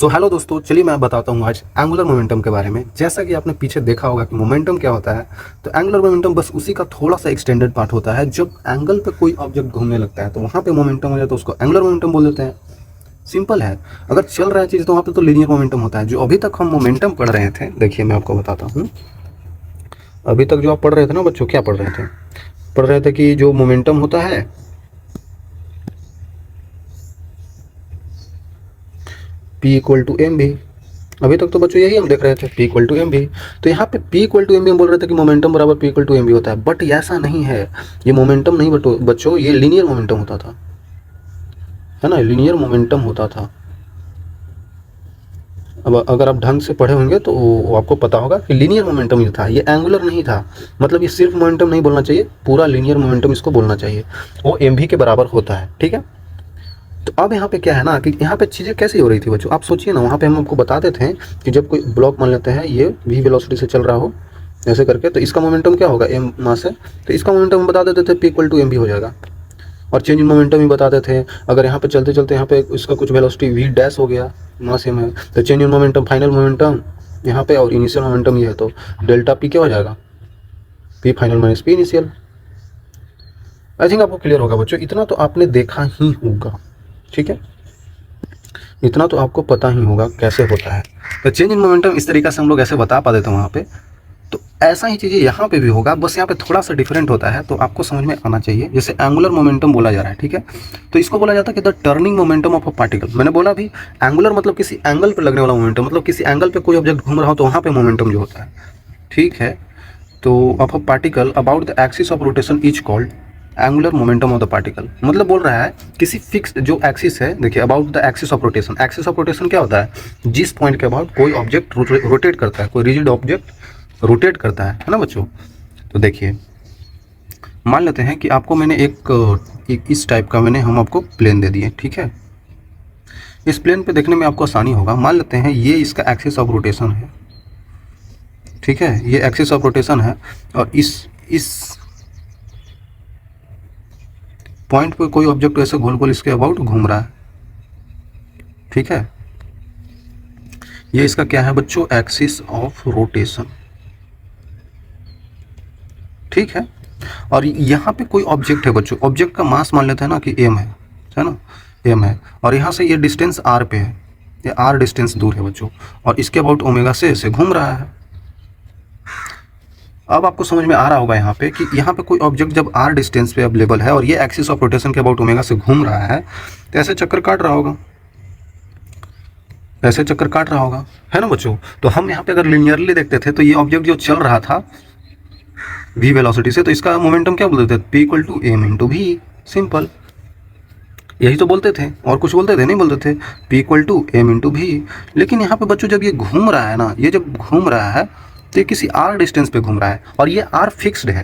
So hello दोस्तों, चलिए मैं बताता हूँ आज एंगुलर मोमेंटम के बारे में। जैसा कि आपने पीछे देखा होगा कि मोमेंटम क्या होता है, तो एंगुलर मोमेंटम बस उसी का थोड़ा सा एक्सटेंडेड पार्ट होता है। जब एंगल पे कोई ऑब्जेक्ट घूमने लगता है तो वहाँ पे मोमेंटम हो जाता है, तो उसको एंगुलर मोमेंटम बोल देते हैं। सिंपल है। अगर चल रहा है चीज़ तो वहाँ पे तो लीनियर मोमेंटम होता है। जो अभी तक हम मोमेंटम पढ़ रहे थे, देखिए मैं आपको बताता हूँ। अभी तक जो आप पढ़ रहे थे ना बच्चों, क्या पढ़ रहे थे? पढ़ रहे थे कि जो मोमेंटम होता है P इक्वल टू एम भी। अभी तक तो बच्चों यही हम देख रहे थे, P इक्वल टू एम भी। तो यहाँ पे P इक्वल टू एम भी हम बोल रहे थे कि मोमेंटम बराबर P equal to M V होता है, बट ऐसा नहीं है। ये मोमेंटम नहीं बच्चों, ये लीनियर मोमेंटम होता था, है ना, लीनियर मोमेंटम होता था। अब अगर आप ढंग से पढ़े होंगे तो आपको पता होगा कि लीनियर मोमेंटम ये था, ये एंगुलर नहीं था। मतलब ये सिर्फ मोमेंटम नहीं बोलना चाहिए, पूरा लीनियर मोमेंटम इसको बोलना चाहिए। वो एम भी के बराबर होता है, ठीक है। तो अब यहाँ पे क्या है ना कि यहाँ पे चीज़ें कैसी हो रही थी बच्चों, आप सोचिए ना। वहाँ पे हम आपको बताते थे कि जब कोई ब्लॉक मान लेते हैं ये v वेलोसिटी से चल रहा हो ऐसे करके, तो इसका मोमेंटम क्या होगा, m मास है, तो इसका मोमेंटम हम बता देते थे p इक्वल टू एम भी हो जाएगा। और चेंज इन मोमेंटम भी बताते थे। अगर यहाँ पे चलते चलते यहाँ पे इसका कुछ वेलोसिटी v डैश हो गया, मास m है, तो change in momentum final momentum यहाँ पे और इनिशियल मोमेंटम ये है, तो डेल्टा p क्या हो जाएगा, p final minus p initial. I think आपको क्लियर होगा बच्चों, इतना तो आपने देखा ही होगा, ठीक है। इतना तो आपको पता ही होगा कैसे होता है। तो चेंज इन मोमेंटम इस तरीके से हम लोग ऐसे बता पाते थे वहाँ पे। तो ऐसा ही चीज़ें यहाँ पे भी होगा, बस यहाँ पे थोड़ा सा डिफरेंट होता है, तो आपको समझ में आना चाहिए। जैसे एंगुलर मोमेंटम बोला जा रहा है, ठीक है, तो इसको बोला जाता है कि the turning momentum of a particle. मैंने बोला भी एंगुलर मतलब किसी एंगल पर लगने वाला मोमेंटम, मतलब किसी एंगल पे कोई ऑब्जेक्ट घूम रहा हो तो वहाँ पे मोमेंटम जो होता है, ठीक है। तो of a particle about the axis of rotation is called angular momentum of the particle. मतलब बोल रहा है किसी फिक्स जो एक्सिस है, देखिए about the axis of rotation. Axis of rotation क्या होता है, जिस पॉइंट के अबाउट कोई ऑब्जेक्ट रोटेट करता है, कोई रिजिड ऑब्जेक्ट रोटेट करता है ना बच्चों। तो देखिए मान लेते हैं कि आपको मैंने एक इस टाइप का हम आपको प्लेन दे दिए, ठीक है। इस प्लेन पे देखने में आपको आसानी होगा। मान लेते हैं ये इसका एक्सिस ऑफ रोटेशन है, ठीक है, ये एक्सिस ऑफ रोटेशन है, और इस पॉइंट पे कोई ऑब्जेक्ट ऐसे गोल गोल इसके अबाउट घूम रहा है, ठीक है। ये इसका क्या है बच्चों, एक्सिस ऑफ रोटेशन, ठीक है। और यहाँ पे कोई ऑब्जेक्ट है बच्चों, ऑब्जेक्ट का मास मान लेते हैं ना कि m है ना, m है, और यहाँ से ये डिस्टेंस r पे है, ये r डिस्टेंस दूर है बच्चों, और इसके अबाउट ओमेगा से ऐसे घूम रहा है। अब आपको समझ में आ रहा होगा यहाँ पे कि यहाँ पे कोई ऑब्जेक्ट जब r डिस्टेंस पे अवेलेबल है और ये एक्सिस ऑफ रोटेशन के अबाउट ओमेगा से घूम रहा है, तो ऐसे चक्कर काट रहा होगा, ऐसे चक्कर काट रहा होगा, है ना बच्चों। तो हम यहाँ पे अगर लिनियरली देखते थे तो ये ऑब्जेक्ट जो चल रहा था v वेलोसिटी से, तो इसका मोमेंटम क्या बोलते थे, p equal to M into V. Simple, यही तो बोलते थे, और कुछ बोलते थे नहीं, बोलते थे p equal to M into V. लेकिन यहाँ पे बच्चों जब ये घूम रहा है ना, ये जब घूम रहा है तो ये किसी r डिस्टेंस पे घूम रहा है, और ये r फिक्स्ड है।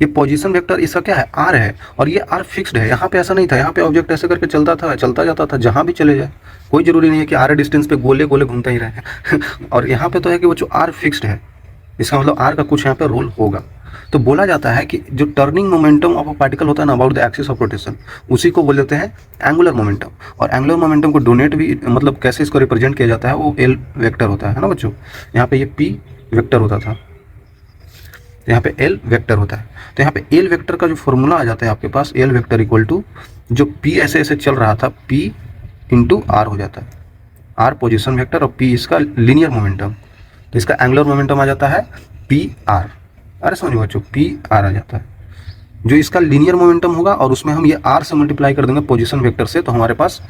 ये पोजीशन वेक्टर इसका क्या है, r है, और ये r फिक्स्ड है। यहाँ पे ऐसा नहीं था, यहाँ पे ऑब्जेक्ट ऐसे करके चलता था, चलता जाता था, जहाँ भी चले जाए, कोई जरूरी नहीं है कि r डिस्टेंस पे गोले गोले घूमता ही रहे और यहाँ पे तो है कि वो जो r फिक्स्ड है, इसका मतलब r का कुछ यहाँ पे रोल होगा। तो बोला जाता है कि जो turning momentum of a particle होता है ना about the axis of rotation, उसी को बोल देते हैं एंगुलर मोमेंटम। और एंगुलर मोमेंटम को डोनेट भी, मतलब कैसे इसको रिप्रेजेंट किया जाता है, वो एल वेक्टर होता है ना बच्चों। यहाँ पे ये पी वेक्टर होता था, यहाँ पे एल वेक्टर होता है। तो यहाँ पे एल वेक्टर का जो फॉर्मूला आ जाता है आपके पास, एल वेक्टर इक्वल टू जो पी ऐसे ऐसे चल रहा था, पी इंटू आर हो जाता है। आर पोजिशन वेक्टर और पी इसका लीनियर मोमेंटम, तो इसका एंगुलर मोमेंटम आ जाता है पी आर। अरे समझो बच्चों, पी आर आ जाता है जो इसका लीनियर मोमेंटम होगा, और उसमें हम ये आर से मल्टीप्लाई कर देंगे पोजीशन वेक्टर से, तो हमारे पास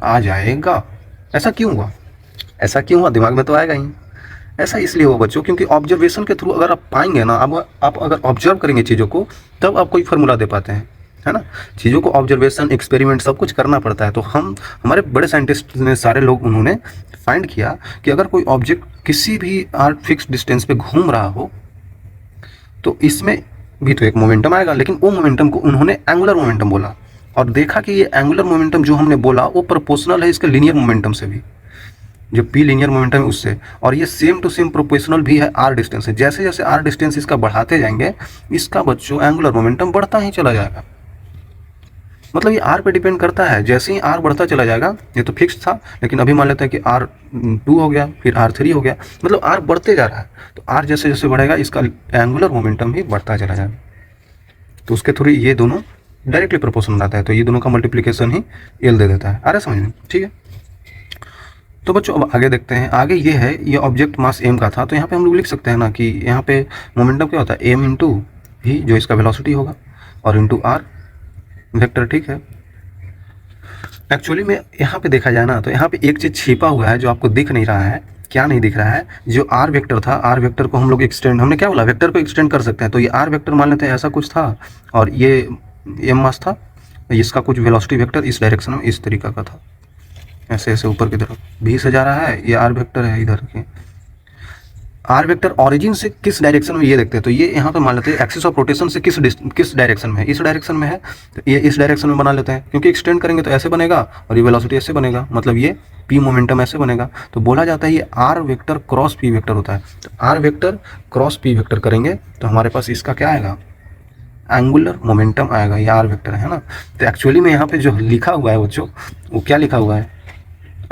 आ जाएगा। ऐसा क्यों हुआ, ऐसा क्यों हुआ, दिमाग में तो आएगा ही। ऐसा इसलिए हुआ बच्चों क्योंकि ऑब्जर्वेशन के थ्रू अगर आप पाएंगे ना, अब आप अगर ऑब्जर्व करेंगे चीज़ों को, तब आप कोई फार्मूला दे पाते हैं, है ना। चीज़ों को ऑब्जर्वेशन, एक्सपेरिमेंट सब कुछ करना पड़ता है। तो हमारे बड़े साइंटिस्ट ने, सारे लोग, उन्होंने फाइंड किया कि अगर कोई ऑब्जेक्ट किसी भी आर फिक्स डिस्टेंस पे घूम रहा हो तो इसमें भी तो एक मोमेंटम आएगा, लेकिन वो मोमेंटम को उन्होंने एंगुलर मोमेंटम बोला, और देखा कि ये एंगुलर मोमेंटम जो हमने बोला वो प्रोपोर्शनल है इसके लीनियर मोमेंटम से भी, जो पी लीनियर मोमेंटम है उससे, और ये सेम टू सेम प्रोपोर्शनल भी है आर डिस्टेंस से। जैसे जैसे आर डिस्टेंस इसका बढ़ाते जाएंगे, इसका बच्चों एंगुलर मोमेंटम बढ़ता ही चला जाएगा। मतलब ये आर पे डिपेंड करता है, जैसे ही आर बढ़ता चला जाएगा, ये तो फिक्स था, लेकिन अभी मान लेते हैं कि आर 2 हो गया, फिर आर 3 हो गया, मतलब आर बढ़ते जा रहा है, तो आर जैसे जैसे बढ़ेगा इसका एंगुलर मोमेंटम भी बढ़ता चला जाएगा। तो उसके थ्रू ये दोनों डायरेक्टली प्रोपोर्शनल बनाता है, तो ये दोनों का मल्टीप्लिकेशन ही एल दे देता है। आ रहा है समझ में? ठीक है, तो बच्चों अब आगे देखते हैं। आगे ये है, ये ऑब्जेक्ट मास एम का था, तो यहाँ पे हम लोग लिख सकते हैं ना कि यहाँ पे मोमेंटम क्या होता है, एम इंटू भी जो इसका वेलोसिटी होगा और इंटू आर वेक्टर। ठीक है, एक्चुअली में यहाँ पे देखा जाए ना तो यहाँ पे एक चीज़ छिपा हुआ है जो आपको दिख नहीं रहा है। क्या नहीं दिख रहा है? जो आर वेक्टर था, आर वेक्टर को हम लोग एक्सटेंड, हमने क्या बोला, वेक्टर को एक्सटेंड कर सकते हैं। तो ये आर वेक्टर मान लेते हैं ऐसा कुछ था, और ये एम मास था, इसका कुछ वेलोसिटी वेक्टर इस डायरेक्शन में इस तरीका का था, ऐसे ऐसे ऊपर की तरफ भी से जा रहा है। ये आर वेक्टर है इधर के, आर वेक्टर ऑरिजिन से किस डायरेक्शन में ये देखते हैं, तो ये यहाँ पे मान लेते हैं एक्सिस ऑफ रोटेशन से किस डायरेक्शन में है, इस डायरेक्शन में है, तो ये इस डायरेक्शन में बना लेते हैं, क्योंकि एक्सटेंड करेंगे तो ऐसे बनेगा और ये वेलोसिटी ऐसे बनेगा, मतलब ये पी मोमेंटम ऐसे बनेगा। तो बोला जाता है ये R vector cross P vector होता है। तो R vector cross P vector करेंगे तो हमारे पास इसका क्या आएगा, एंगुलर मोमेंटम आएगा, ये आर वेक्टर है ना। तो एक्चुअली में यहाँ पे जो लिखा हुआ है बच्चों, वो क्या लिखा हुआ है,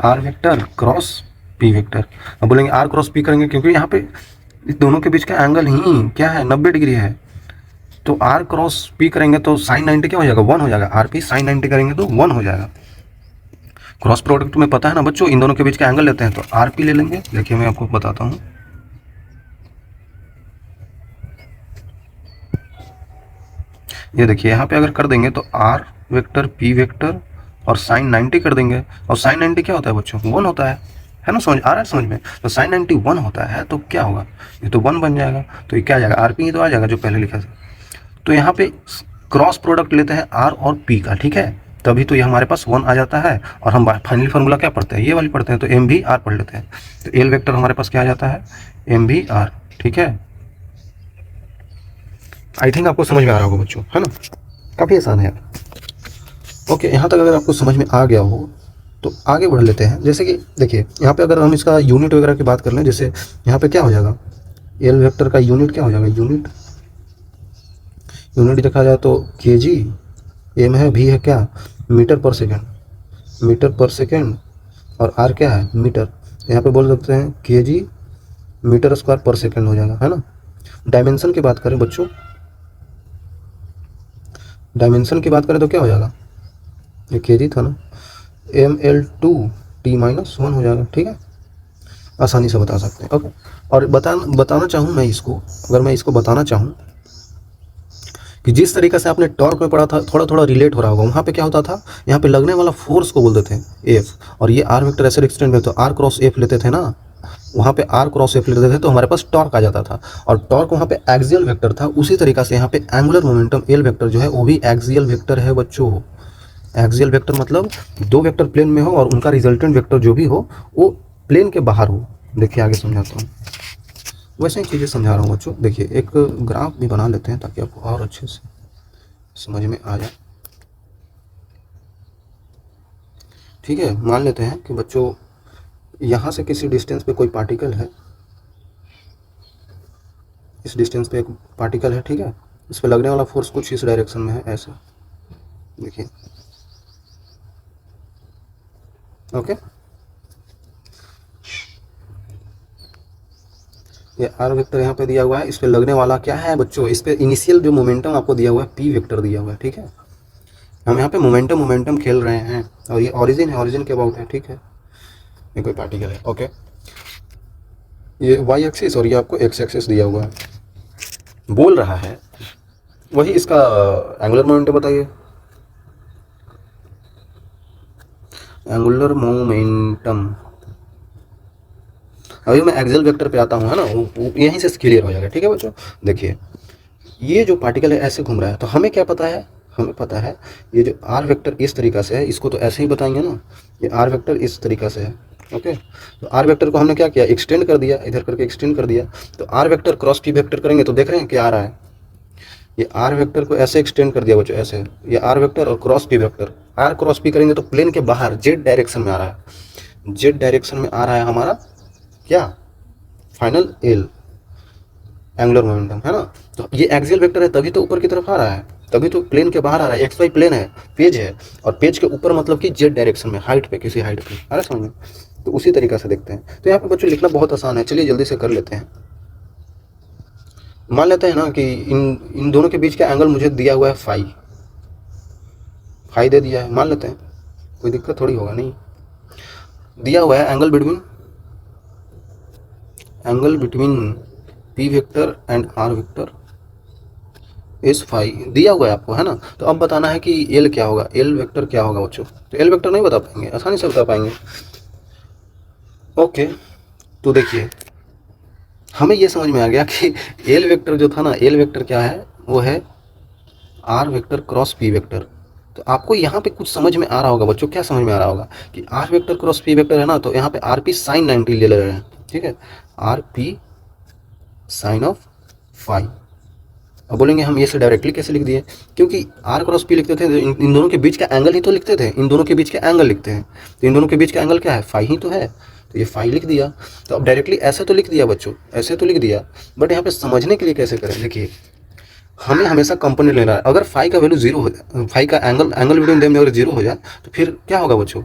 R vector cross P vector. अब बोलेंगे आर क्रॉस पी करेंगे क्योंकि यहाँ पे इस दोनों के बीच का एंगल ही क्या है, 90 डिग्री है। तो आर क्रॉस पी करेंगे तो साइन 90 क्या हो जाएगा, 1 हो जाएगा। आर पी साइन 90 करेंगे तो 1 हो जाएगा। क्रॉस प्रोडक्ट में पता है ना बच्चों, इन दोनों के बीच का एंगल लेते हैं तो आर पी ले लेंगे। देखिए मैं आपको बताता हूँ, ये देखिए यहाँ पे अगर कर देंगे तो आर वेक्टर पी वेक्टर और साइन 90 कर देंगे, और साइन 90 क्या होता है बच्चों, 1 होता है ना, समझ आ रहा है समझ में। तो साइन 90 1 होता है तो क्या होगा, ये तो 1 बन जाएगा, तो ये क्या आ जाएगा, आर पी ही तो आ जाएगा जो पहले लिखा था। तो यहाँ पे क्रॉस प्रोडक्ट लेते हैं आर और पी का, ठीक है, तभी तो ये हमारे पास 1 आ जाता है। और हम फाइनली फार्मूला क्या पढ़ते हैं, ये वाली पढ़ते हैं, तो एम भी आर पढ़ लेते हैं। तो एल वेक्टर हमारे पास क्या आ जाता है, एम भी आर। ठीक है, आई थिंक आपको समझ में आ रहा होगा बच्चों, है ना, काफ़ी आसान है यार। ओके, यहाँ तक अगर आपको समझ में आ गया हो तो आगे बढ़ लेते हैं। जैसे कि देखिए यहाँ पे अगर हम इसका यूनिट वगैरह की बात कर लें, जैसे यहाँ पे क्या हो जाएगा, एल वेक्टर का यूनिट क्या हो जाएगा, यूनिट देखा जाए तो केजी, एम है, भी है क्या, मीटर पर सेकेंड, और आर क्या है, मीटर। यहाँ पे बोल सकते हैं केजी मीटर स्क्वायर पर सेकेंड हो जाएगा, है ना। डायमेंशन की बात करें बच्चों, डायमेंशन की बात करें तो क्या हो जाएगा, ये केजी था ना, ml2t-1 हो जाएगा। ठीक है, आसानी से बता सकते हैं। ओके, और बताना चाहूँ मैं इसको, अगर मैं इसको बताना चाहूँ कि जिस तरीके से आपने टॉर्क में पढ़ा था, थोड़ा थोड़ा रिलेट हो रहा होगा। वहाँ पे क्या होता था, यहाँ पे लगने वाला फोर्स को बोलते थे एफ, और ये आर वेक्टर ऐसे एक्सटेंड में तो आर क्रॉस एफ लेते थे ना, वहाँ पे आर क्रॉस एफ लेते थे तो हमारे पास टॉर्क आ जाता था, और टॉर्क वहाँ पे एक्सियल वेक्टर था। उसी तरीके से यहाँ पे एंगुलर मोमेंटम एल वेक्टर जो है वो भी एक्सियल वेक्टर है बच्चों। एक्सियल वेक्टर मतलब दो वेक्टर प्लेन में हो और उनका रिजल्टेंट वेक्टर जो भी हो वो प्लेन के बाहर हो। देखिए आगे समझाता हूँ, वैसे ही चीज़ें समझा रहा हूँ बच्चों। देखिए एक ग्राफ भी बना लेते हैं ताकि आपको और अच्छे से समझ में आ जाए। ठीक है, मान लेते हैं कि बच्चों यहाँ से किसी डिस्टेंस पे कोई पार्टिकल है, इस डिस्टेंस पे एक पार्टिकल है, ठीक है, इस पे लगने वाला फोर्स कुछ इस डायरेक्शन में है, ऐसे देखिए। ओके, ये आर वेक्टर यहाँ पे दिया हुआ है, इस पे लगने वाला क्या है बच्चों, इस पे इनिशियल जो मोमेंटम आपको दिया हुआ है पी वेक्टर दिया हुआ है। ठीक है, हम यहाँ पे मोमेंटम खेल रहे हैं, और ये ऑरिजिन है, ऑरिजिन के अबाउट है। ठीक है, ये कोई पार्टिकल है। ओके, ये वाई एक्सिस और ये आपको एक्स एक्सिस दिया हुआ है, बोल रहा है वही इसका एंगुलर मोमेंटम बताइए। एंगुलर मोमेंटम, अभी मैं एक्सियल वेक्टर पे आता हूँ, है ना, वो यहीं से क्लियर हो जाएगा। ठीक है बच्चों, देखिए ये जो पार्टिकल है ऐसे घूम रहा है, तो हमें क्या पता है, हमें पता है ये जो आर वेक्टर इस तरीक़ा से है, इसको तो ऐसे ही बताएंगे ना, ये आर वेक्टर इस तरीक़ा से है। ओके, तो आर वेक्टर को हमने क्या किया, एक्सटेंड कर दिया, इधर करके एक्सटेंड कर दिया। तो R vector cross P vector करेंगे तो देख रहे हैं क्या आ रहा है, ये आर वेक्टर को ऐसे एक्सटेंड कर दिया बच्चों, ऐसे ये आर वेक्टर और cross P vector, R cross P करेंगे तो प्लेन के बाहर जेड डायरेक्शन में आ रहा है, जेड डायरेक्शन में आ रहा है हमारा क्या, फाइनल एल एंगुलर मोमेंटम, है ना। तो ये एक्सियल वेक्टर है तभी तो ऊपर की तरफ आ रहा है, तभी तो प्लेन के बाहर आ रहा है, एक्स वाई प्लेन है, पेज है, और पेज के ऊपर मतलब कि जेड डायरेक्शन में, हाइट पे, किसी हाइट पे, आ रहा समझ में। तो उसी तरीका से देखते हैं। तो यहाँ पे बच्चों लिखना बहुत आसान है, चलिए जल्दी से कर लेते हैं। मान लेते हैं ना कि इन दोनों के बीच का एंगल मुझे दिया हुआ है फाई, फाई दे दिया है, मान लेते हैं, कोई दिक्कत थोड़ी होगा, नहीं दिया हुआ है angle between P vector and R vector इस फाई दिया हुआ है आपको, है ना। तो अब बताना है कि एल क्या होगा, एल वेक्टर क्या होगा बच्चों। तो एल वेक्टर नहीं बता पाएंगे, आसानी से बता पाएंगे। ओके, तो देखिए हमें ये समझ में आ गया कि एल वेक्टर जो था ना, एल वेक्टर क्या है, वो है R vector cross P vector. तो आपको यहाँ पे कुछ समझ में आ रहा होगा बच्चों, क्या समझ में आ रहा होगा कि R vector cross P vector है ना, तो यहाँ पे आर पी साइन 90 ले रहे हैं, ठीक है, R P sine of phi. अब बोलेंगे हम ये से डायरेक्टली कैसे लिख दिए, क्योंकि आर क्रॉस पी लिखते थे तो इन दोनों के बीच का एंगल ही तो लिखते थे, इन दोनों के बीच का एंगल लिखते हैं, तो इन दोनों के बीच का एंगल क्या है, फाई ही तो है, तो ये फाई लिख दिया। तो अब डायरेक्टली ऐसे तो लिख दिया बच्चों, ऐसे तो लिख दिया, बट यहाँ पे समझने के लिए कैसे करें, देखिए हमें हमेशा कंपोनेंट लेना है। अगर फाई का वैल्यू जीरो हो जाए, फाई का एंगल बिटवीन देम अगर जीरो हो जाए, तो फिर क्या होगा बच्चों,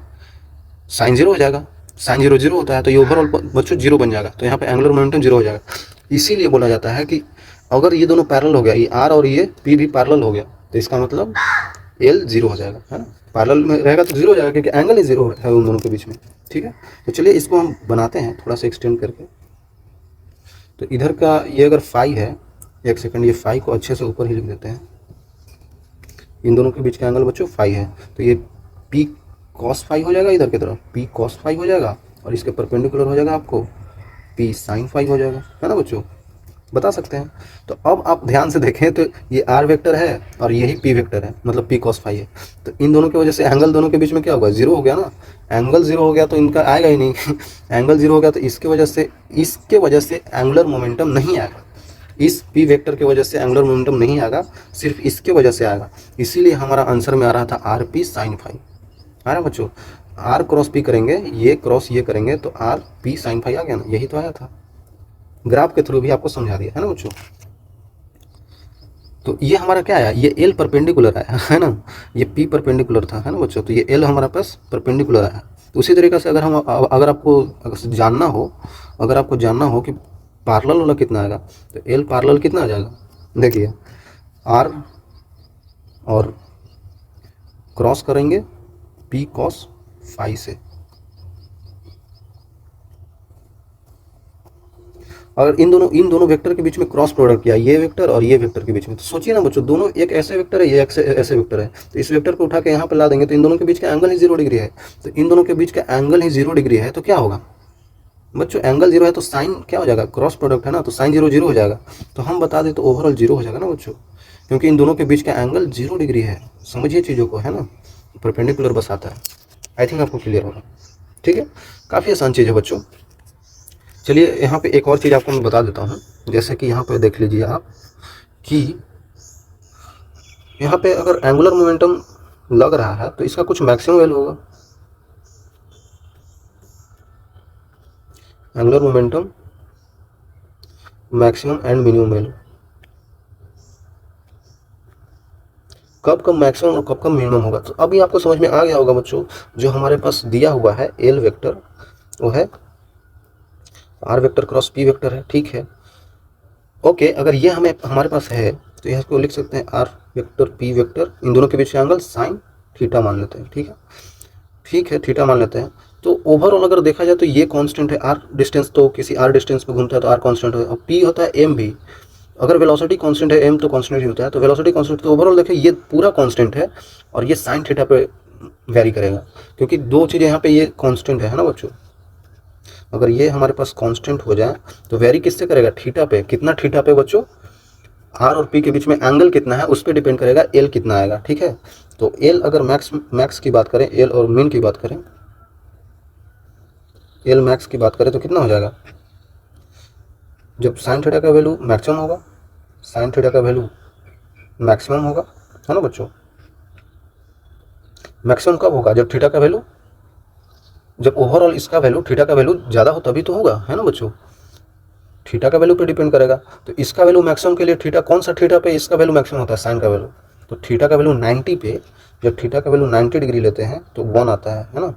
साइन जीरो हो जाएगा, साइन जीरो जीरो होता है, तो ये ओवरऑल बच्चों जीरो बन जाएगा, तो यहाँ पे एंगुलर मोमेंटम जीरो हो जाएगा। इसीलिए बोला जाता है कि अगर ये दोनों पैरेलल हो गया, ये आर और ये पी भी पैरेलल हो गया, तो इसका मतलब एल जीरो हो जाएगा, है ना। पैरेलल में रहेगा तो जीरो हो जाएगा, क्योंकि एंगल ही जीरो है उन दोनों के बीच में, ठीक है। तो चलिए इसको हम बनाते हैं थोड़ा सा एक्सटेंड करके। तो इधर का ये अगर फाई है, एक सेकंड, ये फाई को अच्छे से ऊपर ही लिख देते हैं, इन दोनों के बीच का एंगल बच्चों फाई है, तो ये पी कॉस फाई हो जाएगा, इधर की तरफ पी कॉस फाई हो जाएगा, और इसके परपेंडिकुलर हो जाएगा आपको पी साइन फाई हो जाएगा, है ना बच्चों, बता सकते हैं। तो अब आप ध्यान से देखें तो ये आर वेक्टर है और यही पी वेक्टर है, मतलब पी कॉस फाई है, तो इन दोनों की वजह से एंगल दोनों के बीच में क्या होगा, जीरो हो गया ना, एंगल जीरो हो गया तो इनका आएगा ही नहीं एंगल जीरो हो गया तो इसके वजह से एंगुलर मोमेंटम नहीं आएगा, इस पी वेक्टर की वजह से एंगुलर मोमेंटम नहीं आएगा, सिर्फ इसके वजह से आएगा। इसीलिए हमारा आंसर में आ रहा था आर पी साइन फाई, आ रहा बच्चों, आर क्रॉस पी करेंगे, ये क्रॉस ये करेंगे तो आर पी साइन फाई आ गया ना, यही तो आया था, ग्राफ के थ्रू भी आपको समझा दिया है ना बच्चों। तो ये हमारा क्या आया, ये एल परपेंडिकुलर आया, है ना, ये पी परपेंडिकुलर था, है ना बच्चों, तो ये एल हमारा पास परपेंडिकुलर आया। तो उसी तरीके से अगर आपको जानना हो कि पैरेलल वाला कितना आएगा, तो एल पैरेलल कितना आ जाएगा, देखिए आर और क्रॉस करेंगे पी कॉस फाई से, अगर इन दोनों वेक्टर के बीच में क्रॉस प्रोडक्ट किया, ये वेक्टर और ये वेक्टर के बीच में, तो सोचिए ना बच्चों, दोनों एक ऐसे वेक्टर है, ये ऐसे वेक्टर है, तो इस वेक्टर को उठा के यहाँ पे ला देंगे तो इन दोनों के बीच का एंगल ही 0 डिग्री है, तो इन दोनों के बीच का एंगल ही 0 डिग्री है, तो क्या होगा बच्चों, एंगल 0 है तो साइन क्या हो जाएगा, क्रॉस प्रोडक्ट है ना, तो साइन 0 0 हो जाएगा, तो हम बता दें तो ओवरऑल 0 हो जाएगा ना बच्चों, क्योंकि इन दोनों के बीच का एंगल 0 डिग्री है। समझिए चीज़ों को, है ना, परपेंडिकुलर बस आता है। आई थिंक आपको क्लियर होगा, ठीक है, काफ़ी आसान चीज़ है बच्चों। चलिए यहाँ पे एक और चीज़ आपको मैं बता देता हूँ, जैसे कि यहाँ पे देख लीजिए आप कि यहाँ पे अगर एंगुलर मोमेंटम लग रहा है तो इसका कुछ मैक्सिमम वैल्यू होगा, angular momentum maximum and minimum value, कब मैक्सिमम और कब मिनिमम होगा। तो अभी आपको समझ में आ गया होगा बच्चों, जो हमारे पास दिया हुआ है एल वेक्टर वो है R vector cross P vector है, ठीक है। ओके, अगर ये हमारे पास है तो यह इसको लिख सकते हैं आर वेक्टर पी वेक्टर, इन दोनों के बीच का एंगल साइन थीटा मान लेते हैं, ठीक है थीटा मान लेते हैं। तो ओवरऑल अगर देखा जाए तो ये कांस्टेंट है, आर डिस्टेंस तो किसी आर डिस्टेंस पे घूमता है तो आर कांस्टेंट है, और पी होता है एम भी, अगर वेलोसिटी कांस्टेंट है एम तो कांस्टेंट ही होता है, तो वेलोसिटी कांस्टेंट, तो ओवरऑल देखिए ये पूरा कांस्टेंट है और ये साइन थीटा पे वेरी करेगा, क्योंकि दो चीज़ें यहाँ पे ये कांस्टेंट है ना बच्चों। अगर ये हमारे पास कांस्टेंट हो जाए तो वेरी किससे करेगा, थीटा पे, कितना थीटा पे बच्चों, आर और पी के बीच में एंगल कितना है उस पर डिपेंड करेगा एल कितना आएगा, ठीक है। तो एल अगर मैक्स की बात करें, एल और मिन की बात करें, एल मैक्स की बात करें तो कितना हो जाएगा, जब साइन थीटा का वैल्यू मैक्सिमम होगा, साइन थीटा का वैल्यू मैक्सिमम होगा, है ना बच्चों। मैक्सिमम कब होगा, जब थीटा का वैल्यू, जब ओवरऑल इसका वैल्यू थीटा का वैल्यू ज़्यादा हो तभी तो होगा, है ना बच्चों। थीटा का वैल्यू पे डिपेंड करेगा, तो इसका वैल्यू मैक्सिमम के लिए थीटा, कौन सा थीटा पे इसका वैल्यू मैक्सिमम होता है, साइन का वैल्यू, तो थीटा का वैल्यू 90 पे, जब थीटा का वैल्यू 90 डिग्री लेते हैं तो 1 आता है ना।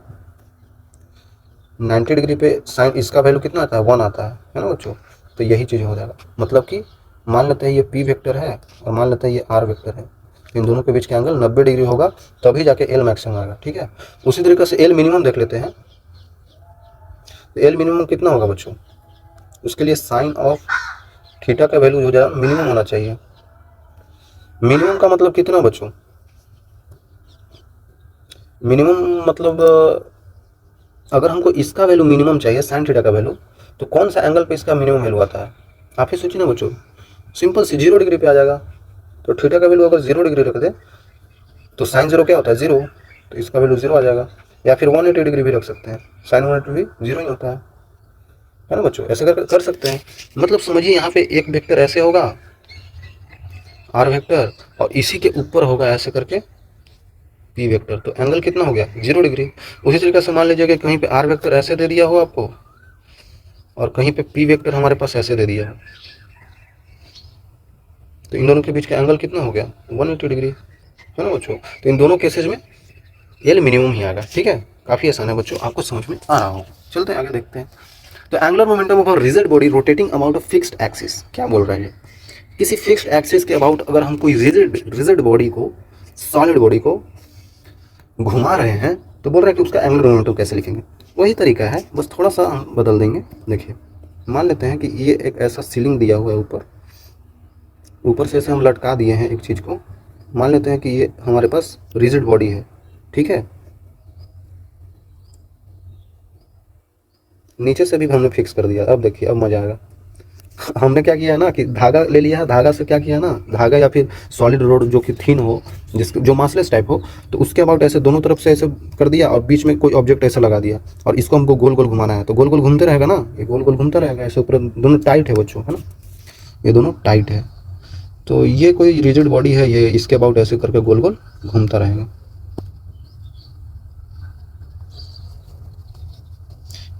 90 डिग्री पे साइन इसका वैल्यू कितना आता है, 1 आता है ना बच्चों। तो यही चीज़ हो जाएगा, मतलब कि मान लेते हैं ये पी वेक्टर है और मान लेते हैं ये आर वेक्टर है, इन दोनों के बीच का एंगल 90 डिग्री होगा, तभी जाके एल मैक्सिमम आएगा। ठीक है, उसी तरीके से एल मिनिमम देख लेते हैं। तो एल मिनिमम कितना होगा बच्चों, उसके लिए साइन ऑफ थीटा का वैल्यू हो जाएगा मिनिमम होना चाहिए। मिनिमम का मतलब कितना बच्चों, मिनिमम मतलब अगर हमको इसका वैल्यू मिनिमम चाहिए साइन थीटा का वैल्यू, तो कौन सा एंगल पे इसका मिनिमम वैल्यू आता है, आप ही सोचिए ना बच्चों। सिंपल सी 0 डिग्री पे आ जाएगा। तो थीटा का वैल्यू अगर 0 डिग्री रख दे तो साइन 0 क्या होता है, 0, तो इसका वैल्यू 0 आ जाएगा। या फिर 180 डिग्री भी रख सकते हैं, साइन 180 भी 0 ही होता है ना बच्चों। ऐसे कर सकते हैं। मतलब समझिए यहाँ पे एक वेक्टर ऐसे होगा आर वेक्टर, और इसी के ऊपर होगा ऐसे करके पी वेक्टर, तो एंगल कितना हो गया 0 डिग्री। उसी तरीके से मान लीजिए कि कहीं पे आर वेक्टर ऐसे दे दिया हो आपको और कहीं पे पी वेक्टर हमारे पास ऐसे दे दिया है, तो इन दोनों के बीच का एंगल कितना हो गया 180 डिग्री, है ना बच्चों। तो इन दोनों केसेज में एल मिनिमम ही आएगा। ठीक है, काफ़ी आसान है बच्चों, आपको समझ में आ रहा हो। चलते हैं आगे देखते हैं। तो angular momentum of a rigid body rotating about a fixed axis, क्या बोल रहा है, किसी फिक्स्ड एक्सिस के अबाउट अगर हम कोई रिजिड बॉडी को, सॉलिड बॉडी को घुमा रहे हैं, तो बोल रहे हैं कि उसका एंगुलर मोमेंटम कैसे लिखेंगे। वही तरीका है, बस थोड़ा सा हम बदल देंगे। देखिए, मान लेते हैं कि ये एक ऐसा सीलिंग दिया हुआ है, ऊपर से ऐसे हम लटका दिए हैं एक चीज़ को। मान लेते हैं कि ये हमारे पास रिजिड बॉडी है, ठीक है। नीचे से भी हमने फिक्स कर दिया। अब देखिए, अब मजा आएगा। हमने क्या किया है ना कि धागा ले लिया है, धागा से क्या किया ना, धागा या फिर सॉलिड रोड जो कि थिन हो, जो मासलेस टाइप हो, तो उसके अबाउट ऐसे दोनों तरफ से ऐसे कर दिया और बीच में कोई ऑब्जेक्ट ऐसा लगा दिया, और इसको हमको गोल गोल घुमाना है। तो गोल गोल घूमते रहेगा ना, ये गोल गोल घूमता रहेगा ऐसे ऊपर। दोनों टाइट है बच्चों, है ना, ये दोनों टाइट है। तो ये कोई रिजिड बॉडी है, ये इसके अबाउट ऐसे करके गोल गोल घूमता रहेगा।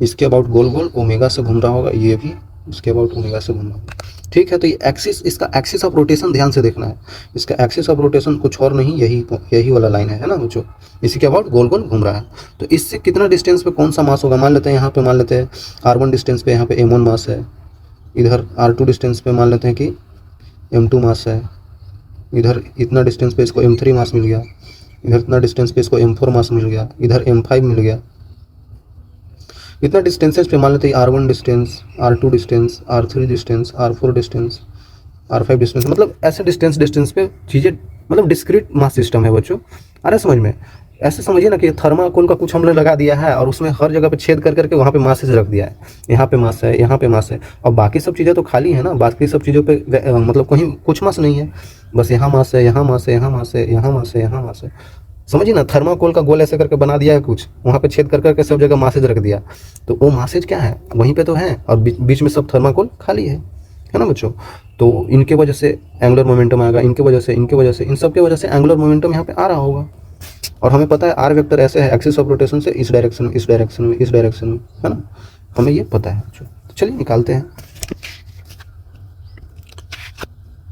इसके अबाउट गोल गोल ओमेगा से घूम रहा होगा, ये भी इसके अबाउट ओमेगा से घूम रहा होगा। ठीक है, तो ये एक्सिस, इसका एक्सिस ऑफ रोटेशन ध्यान से देखना है। इसका एक्सिस ऑफ रोटेशन कुछ और नहीं, यही वाला लाइन है ना बच्चों। इसी के अबाउट गोल गोल घूम रहा है। तो इससे कितना डिस्टेंस पे कौन सा मास होगा, मान लेते हैं यहाँ पे, मान लेते हैं r1 डिस्टेंस पे यहाँ पे m1 मास है, इधर r2 डिस्टेंस पे मान लेते हैं कि m2 मास है, इधर इतना डिस्टेंस पे इसको m3 मास मिल गया, इधर इतना डिस्टेंस पे इसको m4 मास मिल गया, इधर m5 मिल गया। इतना डिस्टेंसेस पे मान लेते हैं r1 distance, r2 distance, r3 distance, r4 distance, r5 distance. मतलब ऐसे डिस्टेंस पे चीज़ें, मतलब डिस्क्रीट मास सिस्टम है बच्चों। अरे समझ में, ऐसे समझिए ना कि थर्माकोल का कुछ हमने लगा दिया है और उसमें हर जगह पे छेद कर करके वहाँ पे मासेज रख दिया है। यहाँ पे मास है, यहाँ पे मास है, और बाकी सब चीज़ें तो खाली है ना। बाकी सब चीज़ों पे मतलब कहीं कुछ मास नहीं है, बस यहाँ मास है, यहाँ मास है, यहाँ मास है, यहाँ मास है, यहाँ मास है। समझिए ना, थर्माकोल का गोल ऐसे करके बना दिया है कुछ, वहाँ पे छेद कर करके सब जगह मासेज रख दिया। तो वो मासेज क्या है, वहीं पे तो है, और बीच में सब थर्माकोल खाली है ना बच्चों। तो इनके वजह से एंगुलर मोमेंटम आएगा, इनके वजह से, इन सब के वजह से एंगुलर मोमेंटम यहाँ पे आ रहा होगा। और हमें पता है आर वेक्टर ऐसे है, एक्सिस ऑफ रोटेशन से इस डायरेक्शन में, इस डायरेक्शन में, इस डायरेक्शन में, है ना, हमें ये पता है बच्चों। तो चलिए निकालते हैं।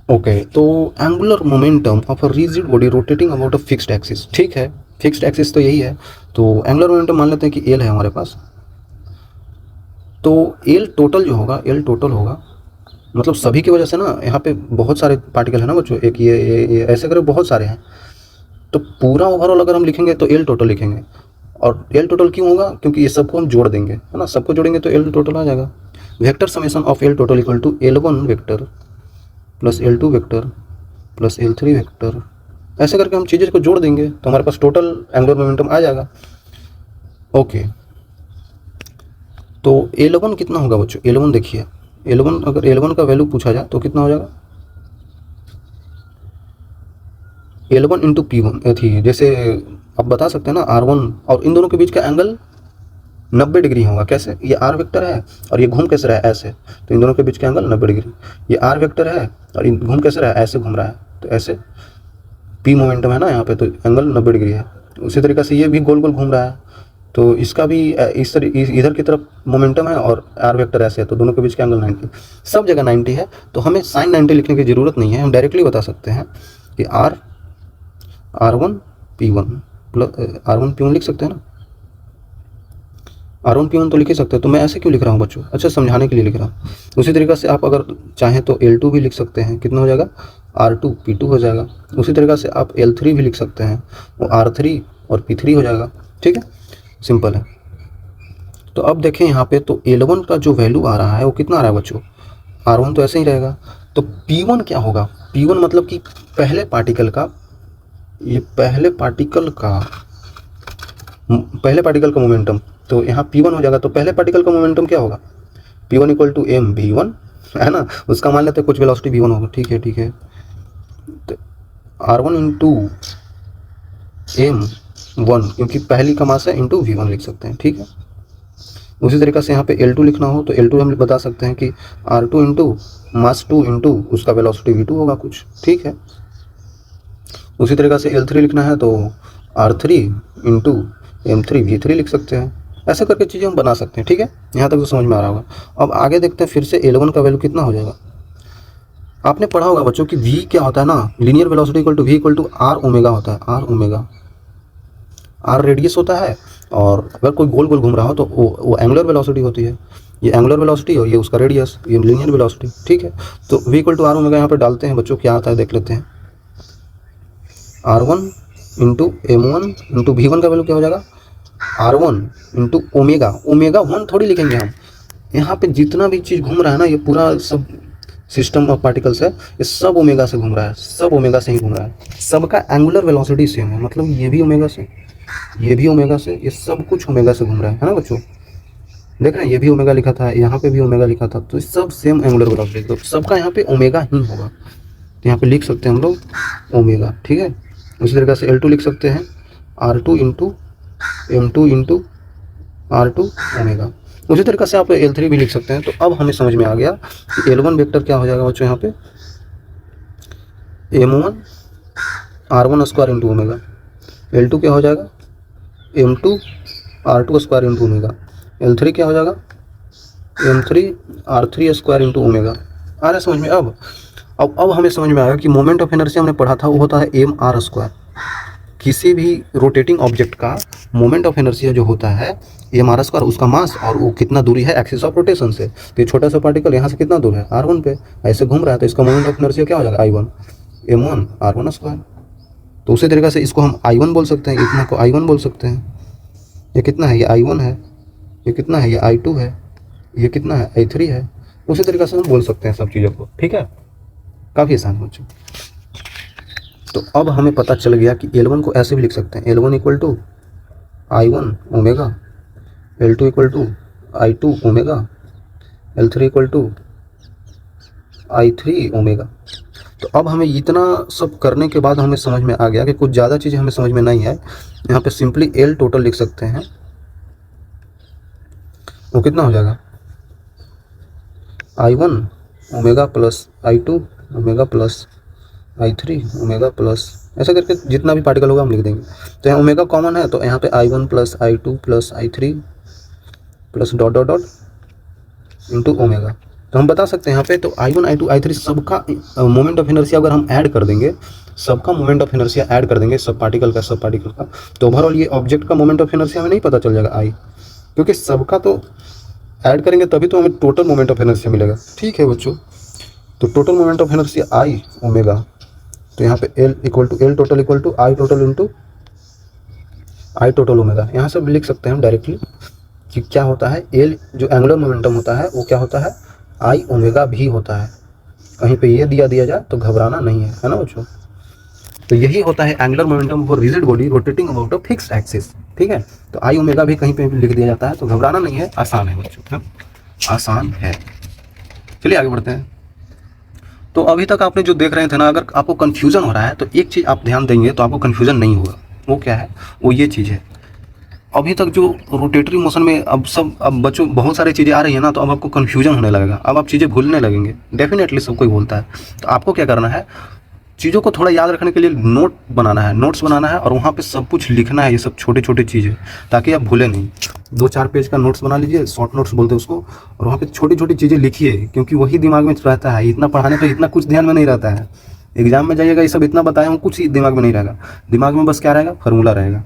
ओके, तो angular momentum of a rigid body rotating about a fixed axis. ठीक है, फिक्स्ड एक्सिस तो यही है। तो एंगुलर मोमेंटम मान लेते हैं कि एल है हमारे पास। तो एल टोटल जो होगा, एल टोटल होगा, मतलब सभी की वजह से ना, यहाँ पे बहुत सारे पार्टिकल है ना बच्चों, एक ये ऐसे करके बहुत सारे हैं। तो पूरा ओवरऑल अगर हम लिखेंगे तो एल टोटल लिखेंगे। और एल टोटल क्यों होगा, क्योंकि ये सबको हम जोड़ देंगे, है ना, सबको जोड़ेंगे तो एल टोटल आ जाएगा। Vector summation of L total equal to L1 vector plus L2 vector plus L3 vector. ऐसे करके हम चीज़ें को जोड़ देंगे तो हमारे पास टोटल एंगुलर मोमेंटम आ जाएगा। ओके, तो L1 कितना होगा बच्चों, L1 देखिए, L1 अगर L1 का वैल्यू पूछा जाए तो कितना हो जाएगा, L1 इंटू P1 थी। जैसे आप बता सकते हैं ना R1 और इन दोनों के बीच का एंगल 90 डिग्री होगा। कैसे, ये R वेक्टर है और ये घूम कैसे रहा है ऐसे, तो इन दोनों के बीच का एंगल 90 डिग्री। ये R वेक्टर है और घूम कैसे रहा है, ऐसे घूम रहा है, तो ऐसे P मोमेंटम है ना यहाँ पे, तो एंगल 90 डिग्री है। उसी तरीके से ये भी गोल गोल घूम रहा है, तो इसका भी इधर की तरफ मोमेंटम है और R वेक्टर ऐसे है, तो दोनों के बीच का एंगल 90, सब जगह 90 है। तो हमें साइन 90 लिखने की ज़रूरत नहीं है, हम डायरेक्टली बता सकते हैं कि R R1 P1 plus R1 P1 लिख सकते हैं ना, R1 P1 तो लिख ही सकते हैं। तो मैं ऐसे क्यों लिख रहा हूँ बच्चों, अच्छा समझाने के लिए लिख रहा हूँ। उसी तरीक़ा से आप अगर चाहें तो L2 भी लिख सकते हैं, कितना हो जाएगा R2 P2 हो जाएगा। उसी तरीक़ा से आप L3 भी लिख सकते हैं, वो R3 और P3 हो जाएगा। ठीक है, सिंपल है। तो अब देखें यहाँ पे तो L1 का जो वैल्यू आ रहा है वो कितना आ रहा है बच्चों, R1 तो ऐसे ही रहेगा। तो P1 क्या होगा, P1 मतलब कि पहले पार्टिकल का, ये पहले पार्टिकल का मोमेंटम, तो यहाँ P1 हो जाएगा। तो पहले पार्टिकल का मोमेंटम क्या होगा, P1 equal to M V1 है ना, उसका मान लेते हैं कुछ वेलोसिटी V1 होगा। ठीक है ठीक है, तो R1 इंटू M1 क्योंकि पहली का मास है इंटू V1 लिख सकते हैं। ठीक है, उसी तरीक़े से यहाँ पे L2 लिखना हो तो L2 हम बता सकते हैं कि R2 इंटू मास 2 इंटू उसका वेलोसिटी V2 होगा कुछ। ठीक है, उसी तरीक़े से L3 लिखना है तो R3 इंटू M3 V3 लिख सकते हैं। ऐसा करके चीज़ें हम बना सकते हैं। ठीक है, यहाँ तक तो समझ में आ रहा होगा। अब आगे देखते हैं फिर से L1 का वैल्यू कितना हो जाएगा। आपने पढ़ा होगा बच्चों कि V क्या होता है ना, linear velocity equal to V equal to R omega होता है। R ओमेगा, R रेडियस होता है, और अगर कोई गोल गोल घूम रहा हो तो वो एंगुलर वेलोसिटी होती है। ये एंगुलर वेलोसिटी और ये उसका रेडियस, ये लीनियर वेलोसिटी। ठीक है, तो V equal to R omega यहाँ पर डालते हैं बच्चों, क्या आता है देख लेते हैं। R1 into M1 into V1 का वैल्यू क्या हो जाएगा, R1 इंटू ओमेगा, ओमेगा 1 थोड़ी लिखेंगे हम, यहाँ पे जितना भी चीज़ घूम रहा है ना, ये पूरा सब सिस्टम ऑफ पार्टिकल्स है, ये सब ओमेगा से घूम रहा है, सब ओमेगा से ही घूम रहा है। सबका एंगुलर वेलोसिटी सेम है, मतलब ये भी ओमेगा से, ये भी ओमेगा से, ये सब कुछ ओमेगा से घूम रहा है ना बच्चों। देख रहे हैं, ये भी ओमेगा लिखा था, यहाँ पे भी ओमेगा लिखा था, तो सब सेम एंगुलर वेलोसिटी, तो सबका यहाँ पे ओमेगा ही होगा। तो यहाँ पे लिख सकते हैं हम लोग ओमेगा। ठीक है, उसी तरीके से L2 लिख सकते हैं R2 into M2 into R2 omega. उसी तरीके से आप L3 भी लिख सकते हैं। तो अब हमें समझ में आ गया कि L1 वेक्टर क्या हो जाएगा बच्चों, यहाँ पे M1 R1 square into omega, L2 क्या हो जाएगा M2 R2 square into omega, L3 क्या हो जाएगा M3 R3 square into omega. आ रहा है समझ में। अब हमें समझ में आया कि मोमेंट ऑफ इनर्शिया हमने पढ़ा था वो होता है mr स्क्वायर। किसी भी रोटेटिंग ऑब्जेक्ट का मोमेंट ऑफ इनर्शिया जो होता है mr स्क्वायर, उसका मास और वो कितना दूरी है एक्सिस ऑफ रोटेशन से। तो ये छोटा सा पार्टिकल यहाँ से कितना दूर है r1 पे, ऐसे घूम रहा है, तो इसका मोमेंट ऑफ इनर्शिया क्या हो जाएगा I1 m1 R1 स्क्वायर। तो उसी तरीके से इसको हम I1 बोल सकते हैं, इतना को I1 बोल सकते हैं। ये कितना है, ये I1 है, ये कितना है, ये I2 है, ये कितना है I3 है। उसी तरीके से हम बोल सकते हैं सब चीज़ों को। ठीक है, काफ़ी आसान बच्चों। तो अब हमें पता चल गया कि L1 को ऐसे भी लिख सकते हैं, L1 equal to I1 omega, L2 equal to I2 omega, L3 equal to I3 omega. तो अब हमें इतना सब करने के बाद हमें समझ में आ गया कि कुछ ज़्यादा चीज़ें हमें समझ में नहीं है। यहाँ पे सिंपली L टोटल लिख सकते हैं, वो कितना हो जाएगा I1 omega plus I2 omega plus I3 omega plus, ऐसा करके जितना भी पार्टिकल होगा हम लिख देंगे। तो यहाँ ओमेगा कॉमन है, तो यहाँ पे I1 plus I2 plus I3 plus dot dot dot into omega. तो हम बता सकते हैं यहाँ पे तो I1 I2 I3 सबका मोमेंट ऑफ इनर्शिया अगर हम ऐड कर देंगे, सबका मोमेंट ऑफ इनर्शिया ऐड कर देंगे सब पार्टिकल का, तो ओवरऑल ये ऑब्जेक्ट का मोमेंट ऑफ इनर्शिया हमें नहीं पता चल जाएगा I, क्योंकि सबका तो ऐड करेंगे तभी तो हमें टोटल मोमेंट ऑफ इनर्शिया मिलेगा। ठीक है बच्चों, तो total moment of inertia I omega, तो यहाँ पे L equal to L total equal to I total into I total omega. यहाँ से लिख सकते हैं हम डायरेक्टली कि क्या होता है, L जो एंगुलर मोमेंटम होता है वो क्या होता है I ओमेगा भी होता है। कहीं पे ये दिया जाए तो घबराना नहीं है ना बच्चों। तो यही होता है angular momentum for rigid body rotating about a fixed axis. ठीक है, तो I ओमेगा भी कहीं पे लिख दिया जाता है, तो घबराना नहीं है, आसान है बच्चों, आसान है। चलिए आगे बढ़ते हैं। तो अभी तक आपने जो देख रहे थे ना, अगर आपको कन्फ्यूज़न हो रहा है तो एक चीज़ आप ध्यान देंगे तो आपको कन्फ्यूज़न नहीं होगा। वो क्या है, वो ये चीज़ है, अभी तक जो रोटेटरी मोशन में अब बच्चों बहुत सारी चीज़ें आ रही है ना, तो अब आपको कन्फ्यूजन होने लगेगा, अब आप चीज़ें भूलने लगेंगे। डेफिनेटली सब कोई भूलता है। तो आपको क्या करना है, चीज़ों को थोड़ा याद रखने के लिए नोट्स बनाना है और वहाँ पे सब कुछ लिखना है, ये सब छोटे छोटे चीज़ें, ताकि आप भूलें नहीं। 2-4 पेज का नोट्स बना लीजिए, शॉर्ट नोट्स बोलते हैं उसको, और वहाँ पे छोटी छोटी चीज़ें लिखिए, क्योंकि वही दिमाग में रहता है। इतना पढ़ाने पर इतना कुछ ध्यान में नहीं रहता है, एग्जाम में जाइएगा, ये सब इतना बताया हूँ, कुछ ही दिमाग में नहीं रहेगा। दिमाग में बस क्या रहेगा, फार्मूला रहेगा,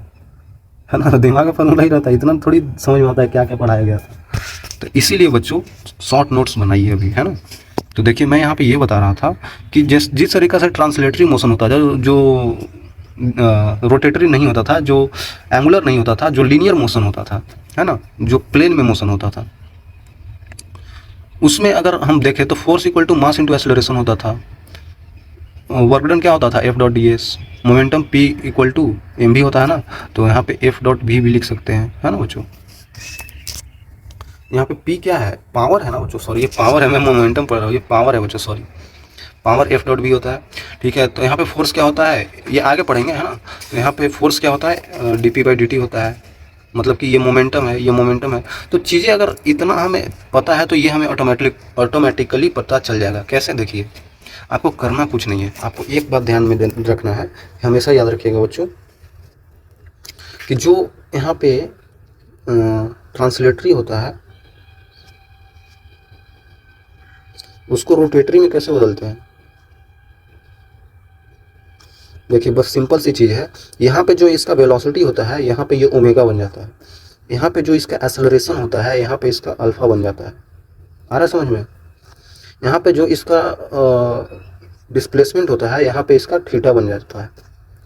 है ना। दिमाग में फार्मूला ही रहता है, इतना थोड़ी समझ में आता है क्या क्या पढ़ाया गया था। तो इसीलिए बच्चों शॉर्ट नोट्स बनाइए अभी, है ना। तो देखिए मैं यहाँ पे ये बता रहा था कि जिस तरीक़ा से ट्रांसलेटरी मोशन होता है, जो रोटेटरी नहीं होता था, जो एंगुलर नहीं होता था, जो लीनियर मोशन होता था, है ना, जो प्लेन में मोशन होता था, उसमें अगर हम देखें तो force equal to mass into acceleration होता था। वर्क डन क्या होता था, F dot D S. Momentum P equal to M V होता है ना, तो यहाँ पे एफ डॉट भी लिख सकते हैं, है ना बच्चों। यहाँ पे पी क्या है, पावर है ना बच्चों, सॉरी ये पावर है, मैं मोमेंटम पढ़ रहा हूँ, ये पावर है बच्चों, सॉरी, पावर एफ डॉट भी होता है, ठीक है। तो यहाँ पे फोर्स क्या होता है, ये आगे पढ़ेंगे, है ना। तो यहाँ पे फोर्स क्या होता है, D P by D T होता है, मतलब कि ये मोमेंटम है, ये मोमेंटम है। तो चीज़ें अगर इतना हमें पता है तो ये हमें ऑटोमेटिकली पता चल जाएगा। कैसे, देखिए आपको करना कुछ नहीं है, आपको एक बात ध्यान में रखना है, हमेशा याद रखिएगा बच्चों, कि जो यहाँ पे ट्रांसलेटरी होता है उसको रोटेटरी में कैसे बदलते हैं। देखिए बस सिंपल सी चीज़ है, यहाँ पे जो इसका वेलोसिटी होता है, यहाँ पे ये ओमेगा बन जाता है। यहाँ पे जो इसका एक्सेलरेशन होता है, यहाँ पे इसका अल्फा बन जाता है। आ रहा है समझ में। यहाँ पे जो इसका डिस्प्लेसमेंट होता है, यहाँ पे इसका थीटा बन जाता है,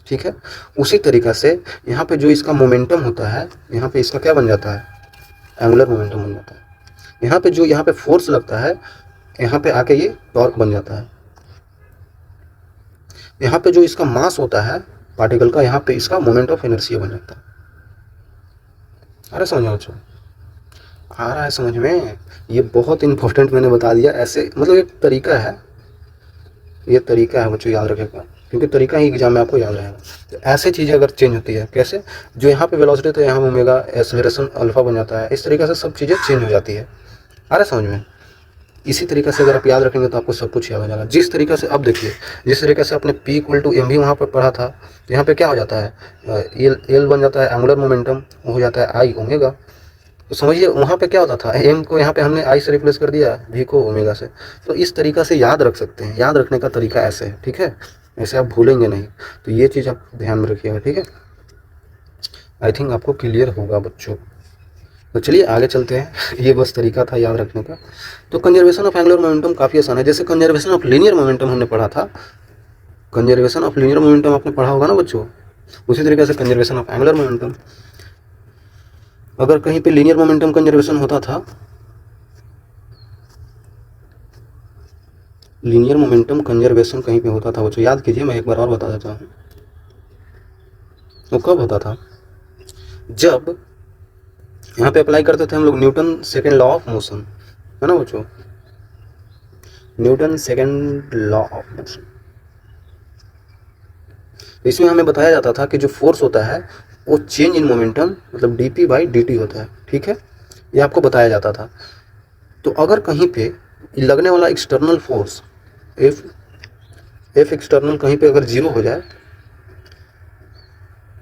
ठीक है। उसी तरीक़ा से यहाँ पे जो इसका मोमेंटम होता है, यहाँ पे इसका क्या बन जाता है, एंगुलर मोमेंटम बन जाता है। यहाँ पे जो यहाँ पे फोर्स लगता है, यहाँ पे आके ये टॉर्क बन जाता है। यहाँ पे जो इसका मास होता है पार्टिकल का, यहाँ पे इसका मोमेंट ऑफ इनर्शिया बन जाता है। आ रहा है समझ में बच्चों, आ रहा है समझ में। ये बहुत इंपॉर्टेंट मैंने बता दिया, ऐसे मतलब एक तरीका है, ये तरीका है बच्चों, याद रखेगा, क्योंकि तरीका ही एग्जाम में आपको याद रहेगा। तो ऐसे चीज़ें अगर चेंज होती है, कैसे, जो यहाँ पे वेलोसिटी तो यहाँ ओमेगा, एक्सेलरेशन अल्फा बन जाता है, इस तरीके से सब चीज़ें चेंज हो जाती है। आ रहा है समझ में। इसी तरीके से अगर आप याद रखेंगे तो आपको सब कुछ याद हो जाएगा। जिस तरीके से अब देखिए, जिस तरीके से आपने पी इक्वल टू एम भी वहाँ पर पढ़ा था, तो यहाँ पे क्या हो जाता है, एल बन जाता है एंगुलर मोमेंटम, हो जाता है आई ओमेगा। तो समझिए वहाँ पे क्या होता था, एम को यहाँ पे हमने आई से रिप्लेस कर दिया, भी को ओमेगा से। तो इस तरीक़ा से याद रख सकते हैं, याद रखने का तरीका ऐसे है, ठीक है, ऐसे आप भूलेंगे नहीं। तो ये चीज़ आप ध्यान में रखिएगा, ठीक है। आई थिंक आपको क्लियर होगा बच्चों। तो चलिए आगे चलते हैं, ये बस तरीका था याद रखने का। तो कंजर्वेशन ऑफ एंगुलर मोमेंटम काफ़ी आसान है। जैसे कंजर्वेशन ऑफ लीनियर मोमेंटम हमने पढ़ा था, कंजर्वेशन ऑफ लीनियर मोमेंटम आपने पढ़ा होगा ना बच्चों, उसी तरीके से कंजर्वेशन ऑफ एंगुलर मोमेंटम। अगर कहीं पे लीनियर मोमेंटम कंजर्वेशन होता था, लीनियर मोमेंटम कंजर्वेशन कहीं पे होता था बच्चों, याद कीजिए, मैं एक बार और बता देता हूँ। वो कब होता था, जब यहाँ पे अप्लाई करते थे हम लोग Newton second law of motion, है ना बच्चों, Newton second law of motion. इसमें हमें बताया जाता था कि जो फोर्स होता है वो चेंज इन मोमेंटम मतलब डी बाई डी होता है, ठीक है, ये आपको बताया जाता था। तो अगर कहीं पे लगने वाला एक्सटर्नल फोर्स एफ एक्सटर्नल कहीं पे अगर जीरो हो जाए,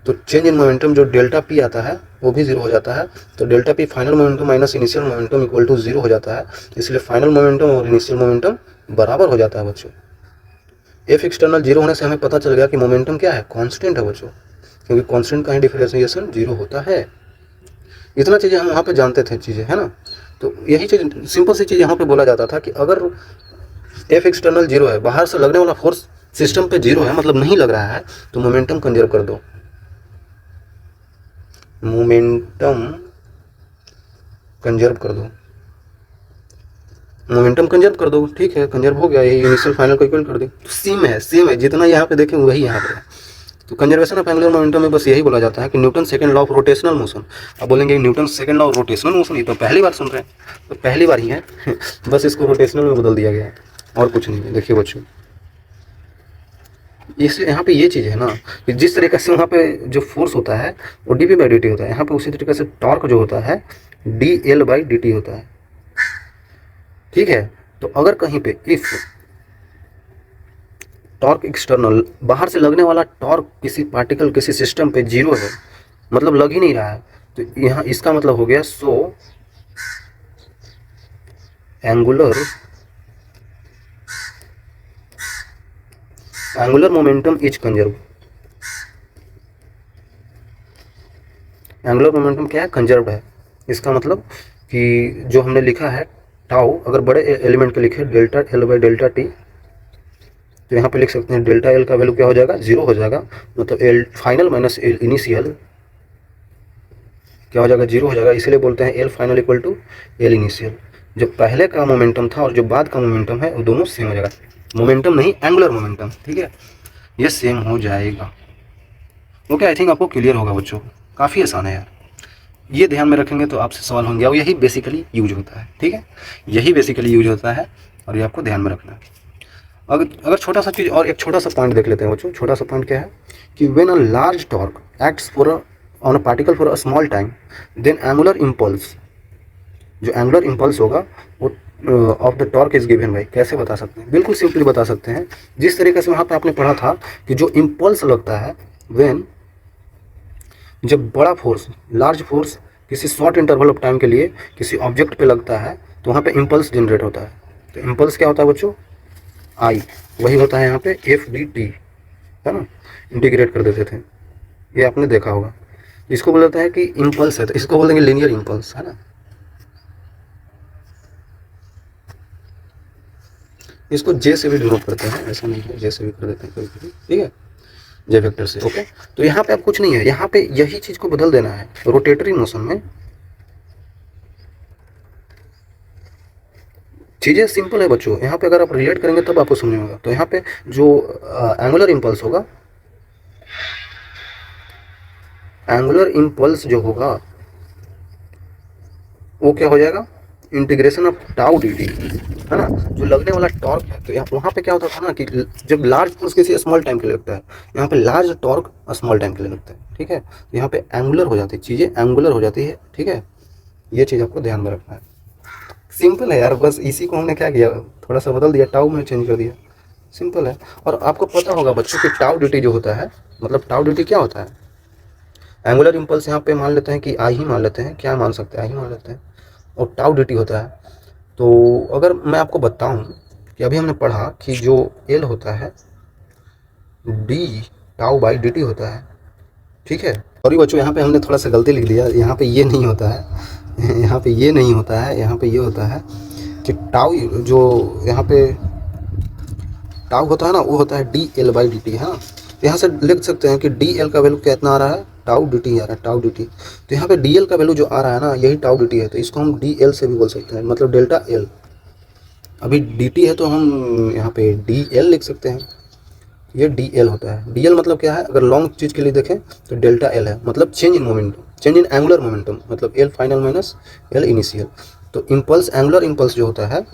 तो चेंज इन मोमेंटम जो डेल्टा पी आता है वो भी जीरो हो जाता है। तो delta P final momentum minus initial momentum equal to zero हो जाता है, इसलिए फाइनल मोमेंटम और इनिशियल मोमेंटम बराबर हो जाता है बच्चों। एफ एक्सटर्नल जीरो होने से हमें पता चल गया कि मोमेंटम क्या है, कांस्टेंट है बच्चों, क्योंकि कांस्टेंट का ही डिफरेंशिएशन जीरो होता है। इतना चीज़ें हम वहाँ पे जानते थे चीज़ें, है ना। तो यही चीज़ सिंपल सी चीज़ यहाँ पे बोला जाता था कि अगर एफ एक्सटर्नल जीरो है, बाहर से लगने वाला फोर्स सिस्टम पे जीरो है, मतलब नहीं लग रहा है, तो मोमेंटम कंजर्व कर दो, मोमेंटम कंजर्व कर दो, मोमेंटम कंजर्व कर दो, ठीक है, कंजर्व हो गया, यही इनिशियल फाइनल को इक्वल कर दो। तो सेम है जितना यहाँ पे देखें वही यहाँ पे है। तो कंजर्वेशन ऑफ एंगुलर मोमेंटम में बस यही बोला जाता है कि Newton second law of rotational motion. अब बोलेंगे Newton second law of rotational motion, ये तो पहली बार सुन रहे हैं, तो पहली बार ही है बस इसको रोटेशनल में बदल दिया गया है और कुछ नहीं है। देखिए बच्चों, इसलिए यहाँ पे ये चीज़ है ना कि जिस तरीके से वहाँ पे जो फोर्स होता है वो D P by D T होता है, यहाँ पे उसी तरीके से टॉर्क जो होता है D L by D T होता है, ठीक है। तो अगर कहीं पे इफ टॉर्क एक्सटर्नल बाहर से लगने वाला टॉर्क किसी पार्टिकल किसी सिस्टम पे जीरो है, मतलब लग ही नहीं रहा है, तो यहाँ इसका मतलब हो गया so angular momentum is conserve. Angular momentum क्या है, कंजर्व्ड है। इसका मतलब कि जो हमने लिखा है टाउ, अगर बड़े एलिमेंट के लिखे delta L by delta T, तो यहाँ पे लिख सकते हैं डेल्टा एल का वैल्यू क्या हो जाएगा, 0 हो जाएगा। मतलब L final minus L initial क्या हो जाएगा, 0 हो जाएगा। इसलिए बोलते हैं L final equal to L initial. जो पहले का मोमेंटम था और जो बाद का मोमेंटम है वो दोनों सेम हो जाएगा। मोमेंटम नहीं, एंगुलर मोमेंटम, ठीक है, ये सेम हो जाएगा। ओके, आई थिंक आपको क्लियर होगा बच्चों, काफ़ी आसान है यार। ये ध्यान में रखेंगे तो आपसे सवाल होंगे और यही बेसिकली यूज होता है, ठीक है, यही बेसिकली यूज होता है और ये आपको ध्यान में रखना है। अगर छोटा सा चीज़ और एक छोटा सा पॉइंट देख लेते हैं बच्चों। छोटा सा पॉइंट क्या है कि when a large torque acts for on a particle for a small time, then angular impulse, जो एंगुलर इम्पल्स होगा वो of the torque is given by, कैसे बता सकते हैं, बिल्कुल सिंपली बता सकते हैं। जिस तरीके से वहाँ पे आपने पढ़ा था कि जो इम्पल्स लगता है व्हेन, जब बड़ा फोर्स, लार्ज फोर्स किसी शॉर्ट इंटरवल ऑफ टाइम के लिए किसी ऑब्जेक्ट पे लगता है तो वहाँ पे इम्पल्स जनरेट होता है। तो इम्पल्स क्या होता है बच्चों, आई, वही होता है यहाँ पे एफ डी टी, है ना, इंटीग्रेट कर देते थे, ये आपने देखा होगा। इसको बोलता है कि इम्पल्स है तो इसको बोल देंगे लीनियर इम्पल्स, है ना। इसको जे से भी डिनोट करते हैं, ऐसा नहीं है, जे से भी कर देते हैं कभी-कभी, ठीक है, जे वेक्टर से। ओके, तो यहाँ पे अब कुछ नहीं है, यहाँ पे यही चीज को बदल देना है रोटेटरी मोशन में। चीजें सिंपल है बच्चों, यहाँ पे अगर आप रिलेट करेंगे तब आपको समझ में होगा। तो यहाँ पे जो एंगुलर इम्पल्स होगा, एंगुलर इम्पल्स जो होगा वो क्या हो जाएगा, integration of tau D T, है ना। जो लगने वाला टॉर्क है, तो वहाँ पे क्या होता था ना कि जब लार्ज फोर्स किसी स्मॉल टाइम के लिए लगता है, यहाँ पे लार्ज टॉर्क स्मॉल टाइम के लिए लगता है, ठीक है। तो यहाँ पे एंगुलर हो जाती है चीज़ें, एंगुलर हो जाती है, ठीक है। ये चीज़ आपको ध्यान में रखना है। सिंपल है यार, बस इसी को हमने क्या किया, थोड़ा सा बदल दिया, टाउ में चेंज कर दिया, सिंपल है। और आपको पता होगा बच्चों कि टाउ डी टी जो होता है, मतलब टाउ डी टी क्या होता है, एंगुलर इम्पल्स यहाँ पे मान लेते हैं कि आई ही मान लेते हैं, क्या मान सकते हैं, आई ही मान लेते हैं, और टाउ डी टी होता है। तो अगर मैं आपको बताऊं कि अभी हमने पढ़ा कि जो एल होता है D tau by D T होता है, ठीक है। सॉरी बच्चों, यहाँ पे हमने थोड़ा सा गलती लिख दिया, यहाँ पे ये नहीं होता है, यहाँ पे ये नहीं होता है, यहाँ पे ये होता है कि टाउ, जो यहाँ पे टाउ होता है ना, वो होता है D L by D T, है ना। तो यहाँ से लिख सकते हैं कि डी एल का वैल्यू कितना आ रहा है, टाउ डी टी आ रहा है, टाउ डी टी। तो यहाँ पे डी एल का वैल्यू जो आ रहा है ना, यही टाउ डी टी है, तो इसको हम डी एल से भी बोल सकते हैं, मतलब डेल्टा एल। अभी डी टी है तो हम यहाँ पे डी एल लिख सकते हैं, ये डी एल होता है। डी एल मतलब क्या है, अगर लॉन्ग चीज़ के लिए देखें तो डेल्टा एल है, मतलब change in momentum, change in angular momentum, मतलब L final minus L initial. तो इम्पल्स, एंगुलर इम्पल्स जो होता है,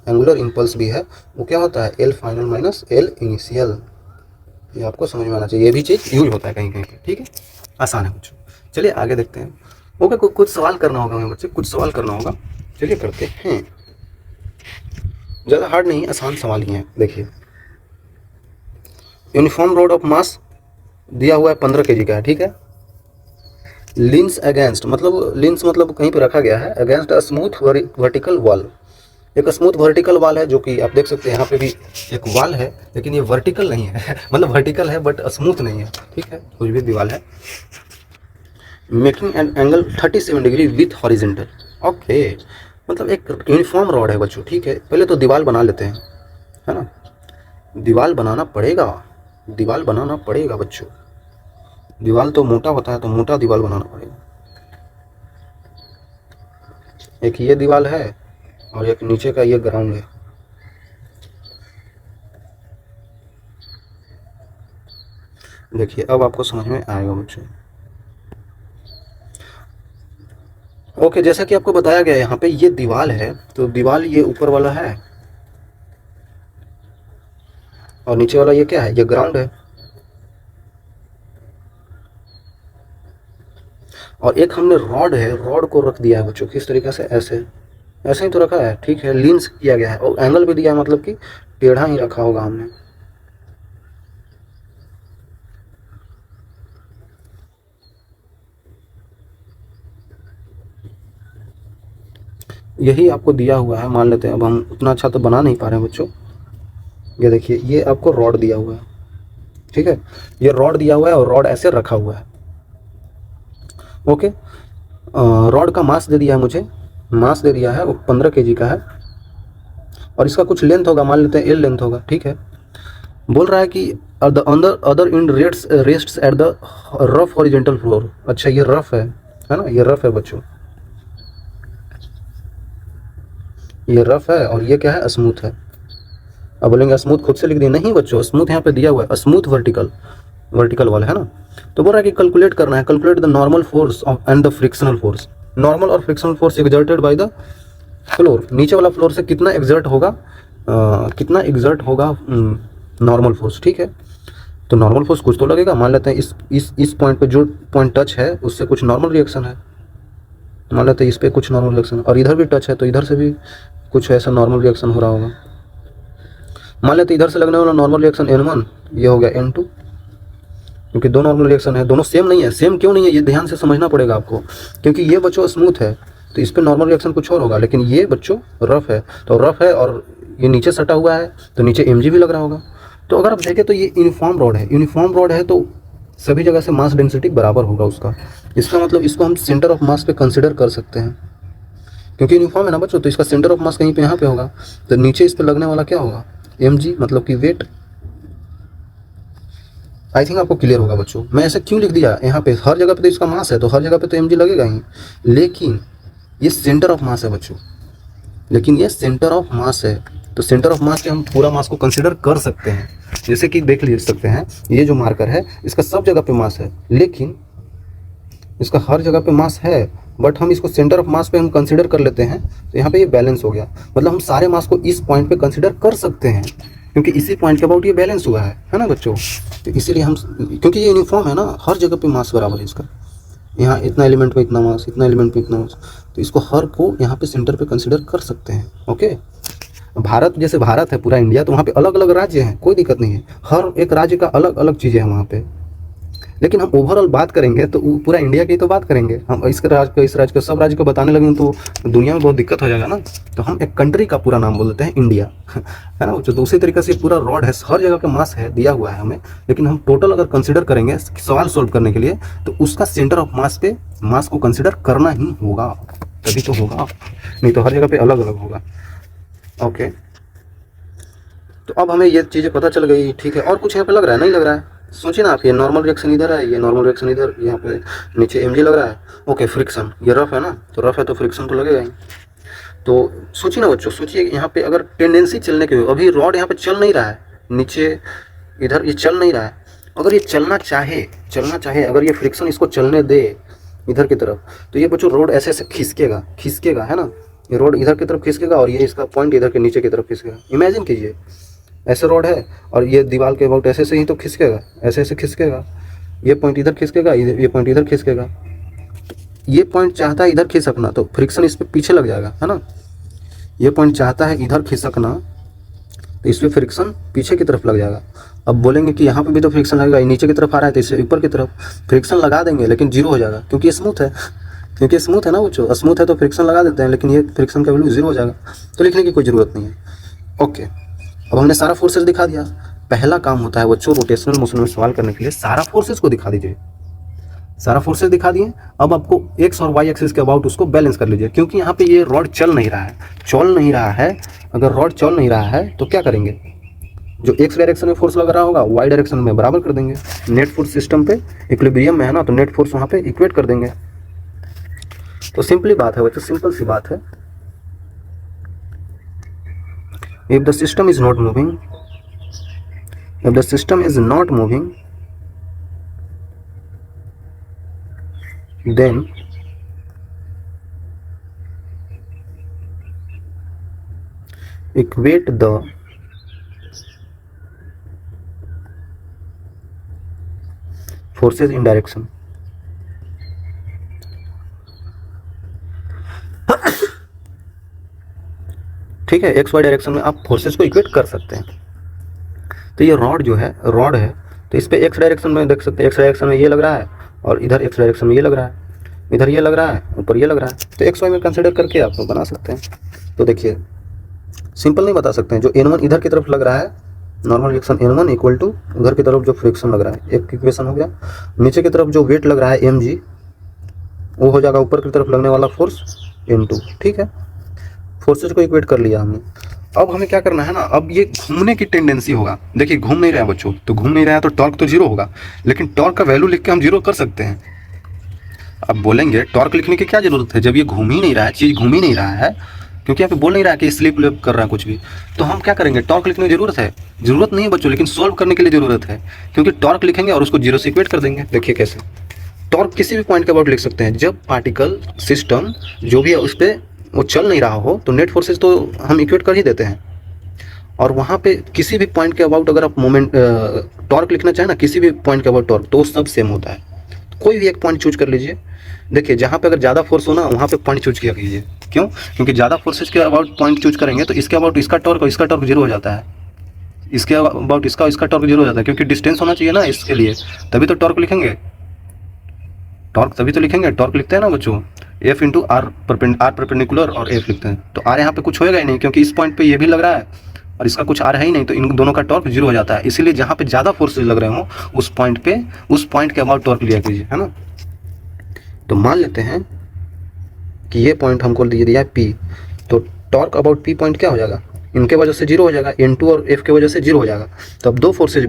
एंगुलर इम्पल्स भी है, वो क्या होता है, L final minus L initial. ये आपको समझ में आना चाहिए, ये भी चीज़ यूज होता है कहीं कहीं पे, ठीक है, आसान है कुछ। चलिए आगे देखते हैं। ओके, कुछ सवाल करना होगा हमें बच्चे, कुछ सवाल करना होगा, चलिए करते हैं। ज़्यादा हार्ड नहीं, आसान सवाल ही है। देखिए, यूनिफॉर्म रोड ऑफ मास दिया हुआ है 15 kg का है, ठीक है। लिंस अगेंस्ट, मतलब लिंस मतलब कहीं पे रखा गया है, against a smooth vertical wall. एक स्मूथ वर्टिकल वॉल है, जो कि आप देख सकते हैं यहाँ पे भी एक वॉल है, लेकिन ये वर्टिकल नहीं है मतलब वर्टिकल है बट स्मूथ नहीं है, ठीक है, कुछ भी दीवार है। Making an angle 37 degree with horizontal. Okay, मतलब एक यूनिफॉर्म रॉड है बच्चों, ठीक है। पहले तो दीवार बना लेते हैं, है ना, दीवार बनाना पड़ेगा, दीवार बनाना पड़ेगा बच्चों। दीवार तो मोटा होता है, तो मोटा दीवार बनाना पड़ेगा। एक ये दीवार है और एक नीचे का ये ग्राउंड है। देखिए अब आपको समझ में आएगा बच्चों। ओके, जैसा कि आपको बताया गया यहाँ पे ये दीवार है, तो दीवार ये ऊपर वाला है और नीचे वाला ये क्या है, ये ग्राउंड है। और एक हमने रॉड है, रॉड को रख दिया है बच्चों किस तरीके से, ऐसे ऐसे ही तो रखा है, ठीक है, लीन्स किया गया है और एंगल भी दिया है, मतलब कि टेढ़ा ही रखा होगा हमने। यही आपको दिया हुआ है, मान लेते हैं। अब हम उतना अच्छा तो बना नहीं पा रहे हैं बच्चों। ये देखिए, ये आपको रॉड दिया हुआ है, ठीक है, ये रॉड दिया हुआ है और रॉड ऐसे रखा हुआ है। ओके, रॉड का मास दे दिया है मुझे, मास दे दिया है वो 15 kg का है, और इसका कुछ लेंथ होगा, मान लेते हैं एल लेंथ होगा। ठीक है, बोल रहा है कि the other end rests at the rough horizontal floor. अच्छा, ये रफ है ना, ये रफ है बच्चों, ये रफ है और ये क्या है, स्मूथ है। अब बोलेंगे स्मूथ खुद से लिख दिए, नहीं बच्चों, स्मूथ यहाँ पे दिया हुआ है, स्मूथ वर्टिकल वाला है ना। तो बोल रहा है कि कैलकुलेट करना है, calculate the normal force and the frictional force. Normal और frictional force exerted by the floor, नीचे वाला फ्लोर से कितना एग्जर्ट होगा, नॉर्मल फोर्स। ठीक है, तो नॉर्मल फोर्स कुछ तो लगेगा, मान लेते हैं इस पॉइंट पे जो पॉइंट टच है उससे कुछ नॉर्मल रिएक्शन है, मान लेते हैं इस पे कुछ नॉर्मल रिएक्शन, और इधर भी टच है तो इधर से भी कुछ ऐसा नॉर्मल रिएक्शन हो रहा होगा। मान लेते इधर से लगने वाला नॉर्मल रिएक्शन N1, ये हो गया N2, क्योंकि दो नॉर्मल रिएक्शन है, दोनों सेम नहीं है। सेम क्यों नहीं है, ये ध्यान से समझना पड़ेगा आपको, क्योंकि ये बच्चों स्मूथ है तो इस पर नॉर्मल रिएक्शन कुछ और होगा, लेकिन ये बच्चों रफ है, तो रफ है और ये नीचे सटा हुआ है तो नीचे mg भी लग रहा होगा। तो अगर आप देखें तो ये यूनिफॉर्म रॉड है, यूनिफॉर्म रॉड है तो सभी जगह से मास डेंसिटी बराबर होगा उसका। इसका मतलब इसको हम सेंटर ऑफ मास पे कंसिडर कर सकते हैं, क्योंकि यूनिफॉर्म है ना बच्चों, तो इसका सेंटर ऑफ मास कहीं पे यहाँ पे होगा, तो नीचे इस पे लगने वाला क्या होगा, mg, मतलब कि वेट। आई थिंक आपको क्लियर होगा बच्चों, मैं ऐसा क्यों लिख दिया यहाँ पे, हर जगह पे तो इसका मास है तो हर जगह पे तो mg लगेगा ही, लेकिन ये सेंटर ऑफ मास है बच्चों, लेकिन ये सेंटर ऑफ मास है, तो सेंटर ऑफ मास से हम पूरा मास को कंसिडर कर सकते हैं। जैसे कि देख ले सकते हैं, ये जो मार्कर है इसका सब जगह पे मास है, लेकिन इसका हर जगह पे मास है, बट हम इसको सेंटर ऑफ मास पे हम कंसिडर कर लेते हैं, तो यहाँ पे ये बैलेंस हो गया। मतलब हम सारे मास को इस पॉइंट पे कंसिडर कर सकते हैं, क्योंकि इसी पॉइंट के अबाउट ये बैलेंस हुआ है ना बच्चों। तो इसीलिए हम, क्योंकि ये यूनिफॉर्म है ना, हर जगह पे मास बराबर है इसका, यहाँ इतना एलिमेंट में इतना मास, इतना एलिमेंट में इतना मास, तो इसको हर को यहाँ पे सेंटर पे कंसिडर कर सकते हैं। ओके, भारत जैसे भारत है पूरा इंडिया, तो वहाँ पे अलग अलग राज्य हैं, कोई दिक्कत नहीं है, हर एक राज्य का अलग अलग चीज़ें हैं वहाँ पे, लेकिन हम ओवरऑल बात करेंगे तो पूरा इंडिया की तो बात करेंगे। हम इस राज्य का, इस राज्य का, सब राज्य को बताने लगे तो दुनिया में बहुत दिक्कत हो जाएगा ना, तो हम एक कंट्री का पूरा नाम बोल देते हैं इंडिया, है ना। जो दूसरी तरीके से पूरा रॉड है, हर जगह का मास है दिया हुआ है हमें, लेकिन हम टोटल अगर कंसिडर करेंगे सवाल सोल्व करने के लिए, तो उसका सेंटर ऑफ मास पे मास को कंसिडर करना ही होगा, तभी तो होगा, नहीं तो हर जगह पे अलग अलग होगा। ओके, तो अब हमें ये चीज़ें पता चल गई। ठीक है, और कुछ यहाँ पे लग रहा है, नहीं लग रहा है, सोचिए ना आप, ये नॉर्मल रिएक्शन इधर है, ये नॉर्मल रिएक्शन इधर, यहाँ पे नीचे mg लग रहा है। ओके, फ्रिक्शन, ये रफ है ना, तो रफ है तो फ्रिक्शन तो लगेगा ही। तो सोचिए ना बच्चों, सोचिए यहाँ पे अगर टेंडेंसी चलने की हो, अभी रॉड यहाँ पे चल नहीं रहा है, नीचे इधर ये चल नहीं रहा है, अगर ये चलना चाहे, अगर ये फ्रिक्शन इसको चलने दे इधर की तरफ, तो ये बच्चों रोड ऐसे ऐसे खिसकेगा, है ना, ये रोड इधर की तरफ खिसकेगा और ये इसका पॉइंट इधर के नीचे की तरफ खिसकेगा। इमेजिन कीजिए, ऐसे रोड है और ये दीवार के अबाउट ऐसे ही तो खिसकेगा, ऐसे खिसकेगा, ये पॉइंट इधर खिसकेगा, ये पॉइंट इधर खिसकेगा, ये पॉइंट चाहता है इधर खिसकना, तो फ्रिक्शन इस पर पीछे लग जाएगा, है ना। ये पॉइंट चाहता है इधर खिसकना, तो इस पर फ्रिक्शन पीछे की तरफ लग जाएगा। अब बोलेंगे कि यहाँ पे भी तो फ्रिक्शन लगेगा, ये नीचे की तरफ आ रहा है तो इससे ऊपर की तरफ फ्रिक्शन लगा देंगे, लेकिन जीरो हो जाएगा, क्योंकि ये स्मूथ है, ना बच्चों, स्मूथ है तो फ्रिक्शन लगा देते हैं, लेकिन ये फ्रिक्शन का वैल्यू जीरो हो जाएगा, तो लिखने की कोई ज़रूरत नहीं है। ओके, अब हमने सारा फोर्सेस दिखा दिया। पहला काम होता है बच्चों रोटेशनल मोशन में सवाल करने के लिए, सारा फोर्सेस को दिखा दीजिए, सारा फोर्सेस दिखा दिए। अब आपको एक्स और वाई एक्सिस के अबाउट उसको बैलेंस कर लीजिए, क्योंकि यहाँ पे ये रॉड चल नहीं रहा है, अगर रॉड चल नहीं रहा है तो क्या करेंगे, जो एक्स डायरेक्शन में फोर्स लग रहा होगा वाई डायरेक्शन में बराबर कर देंगे। नेट फोर्स सिस्टम पे इक्विलिब्रियम में है ना, तो नेट फोर्स वहाँ पे इक्वेट कर देंगे। तो सिंपली बात है बच्चों, सिंपल सी बात है, if the system is not moving, then equate the forces in direction। ठीक है, एक्स वाई डायरेक्शन में आप फोर्सेस को इक्वेट कर सकते हैं। तो ये रॉड है, तो इस पे एक्स डायरेक्शन में देख सकते हैं, एक्स डायरेक्शन में ये लग रहा है और इधर एक्स डायरेक्शन में ये लग रहा है, इधर ये लग रहा है, ऊपर ये लग रहा है, तो एक्स वाई में कंसिडर करके आप बना सकते हैं। तो देखिए, सिंपल नहीं बता सकते हैं, जो N1 इधर की तरफ लग रहा है normal reaction N1 equal to उधर की तरफ जो फ्रिक्शन लग रहा है, एक इक्वेशन हो गया। नीचे की तरफ जो वेट लग रहा है mg, वो हो जाएगा ऊपर की तरफ लगने वाला फोर्स N2। ठीक है, फोर्सेज को इक्वेट कर लिया हमने। अब हमें क्या करना है ना, अब ये घूमने की टेंडेंसी होगा। देखिए घूम नहीं रहा है बच्चों, तो घूम नहीं रहा है तो टॉर्क तो जीरो होगा, लेकिन टॉर्क का वैल्यू लिख के हम जीरो कर सकते हैं। अब बोलेंगे टॉर्क लिखने की क्या जरूरत है जब ये घूम ही नहीं रहा है, चीज़ घूम ही नहीं रहा है, क्योंकि यहाँ पे बोल नहीं रहा है कि स्लिप लिप कर रहा है कुछ भी। तो हम क्या करेंगे, टॉर्क लिखने की जरूरत है? जरूरत नहीं है बच्चों, लेकिन सॉल्व करने के लिए जरूरत है, क्योंकि टॉर्क लिखेंगे और उसको जीरो से इक्वेट कर देंगे। देखिए कैसे, टॉर्क किसी भी पॉइंट के अबाउट लिख सकते हैं। जब पार्टिकल सिस्टम जो भी है उस पर वो चल नहीं रहा हो तो नेट फोर्सेज तो हम इक्वेट कर ही देते हैं। और वहाँ पे किसी भी पॉइंट के अबाउट अगर आप मोमेंट टॉर्क लिखना चाहें ना, किसी भी पॉइंट के अबाउट टॉर्क, तो सब सेम होता है। कोई भी एक पॉइंट चूज कर लीजिए। देखिए जहाँ पे अगर ज़्यादा फोर्स हो ना, वहाँ पे पॉइंट चूज किया कीजिए। क्यों? क्योंकि ज़्यादा फोर्सेज के अबाउट पॉइंट चूज करेंगे तो इसके अबाउट इसका टॉर्क और इसका टॉर्क जीरो हो जाता है, इसके अबाउट इसका टॉर्क जीरो हो जाता है, क्योंकि डिस्टेंस होना चाहिए ना इसके लिए, तभी तो टॉर्क लिखेंगे। टॉर्क तभी तो लिखेंगे, टॉर्क लिखते हैं ना बच्चों, एफ इंटू आर परपेंडिकुलर और एफ लिखते हैं। तो आर यहाँ पे कुछ होएगा ही नहीं, क्योंकि इस पॉइंट पे ये भी लग रहा है और इसका कुछ आर है ही नहीं, तो इन दोनों का टॉर्क जीरो हो जाता है। इसीलिए जहाँ पे ज़्यादा फोर्सेज लग रहे हो उस पॉइंट के अबाउट टॉर्क लिया कीजिए, है ना। तो मान लेते हैं कि ये पॉइंट हमको दिया है पी, तो टॉर्क अबाउट पी पॉइंट क्या हो जाएगा, इनके वजह से जीरो हो जाएगा, N2 और F के वजह से जीरो हो जाएगा। तो अब दो फोर्सेज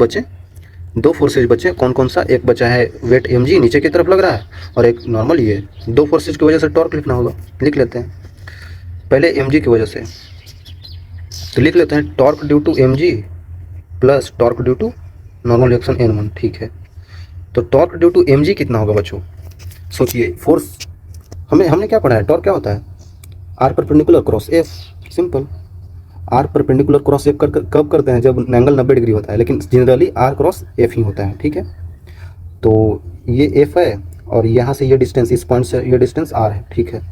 बचे, कौन कौन सा? एक बचा है वेट mg नीचे की तरफ लग रहा है, और एक नॉर्मल ये। दो फोर्सेज की वजह से टॉर्क लिखना होगा, लिख लेते हैं। पहले mg की वजह से तो लिख लेते हैं torque due to mg plus torque due to normal reaction N1। ठीक है, तो टॉर्क ड्यू टू mg कितना होगा बच्चों? सोचिए, फोर्स हमने क्या पढ़ा है, टॉर्क क्या होता है? R perpendicular cross F. Simple, R perpendicular cross F कब करते हैं? जब एंगल 90 डिग्री होता है, लेकिन जनरली आर क्रॉस एफ ही होता है। ठीक है, तो ये एफ है और यहाँ से ये डिस्टेंस, इस पॉइंट से ये डिस्टेंस आर है। ठीक है,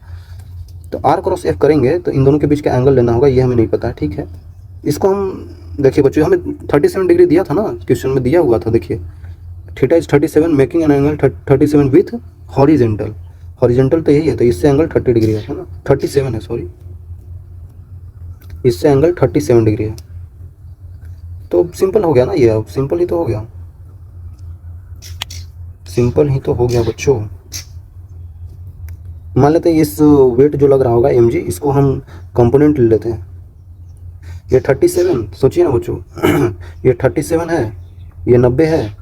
तो आर क्रॉस एफ करेंगे तो इन दोनों के बीच का एंगल लेना होगा, ये हमें नहीं पता है। ठीक है, इसको हम देखिए बच्चों, हमें 37 डिग्री दिया था ना, क्वेश्चन में दिया हुआ था। देखिए theta is 37 making an angle 37 with horizontal. Horizontal तो यही है, तो इससे एंगल 30 डिग्री है ना, 37 है, सॉरी, इससे एंगल 37 डिग्री है। तो सिंपल हो गया ना ये, अब सिंपल ही तो हो गया, सिंपल ही तो हो गया बच्चों। मान लेते हैं इस वेट जो लग रहा होगा mg, इसको हम कंपोनेंट ले लेते हैं। ये 37, सोचिए ना बच्चों ये 37 है, ये 90 है,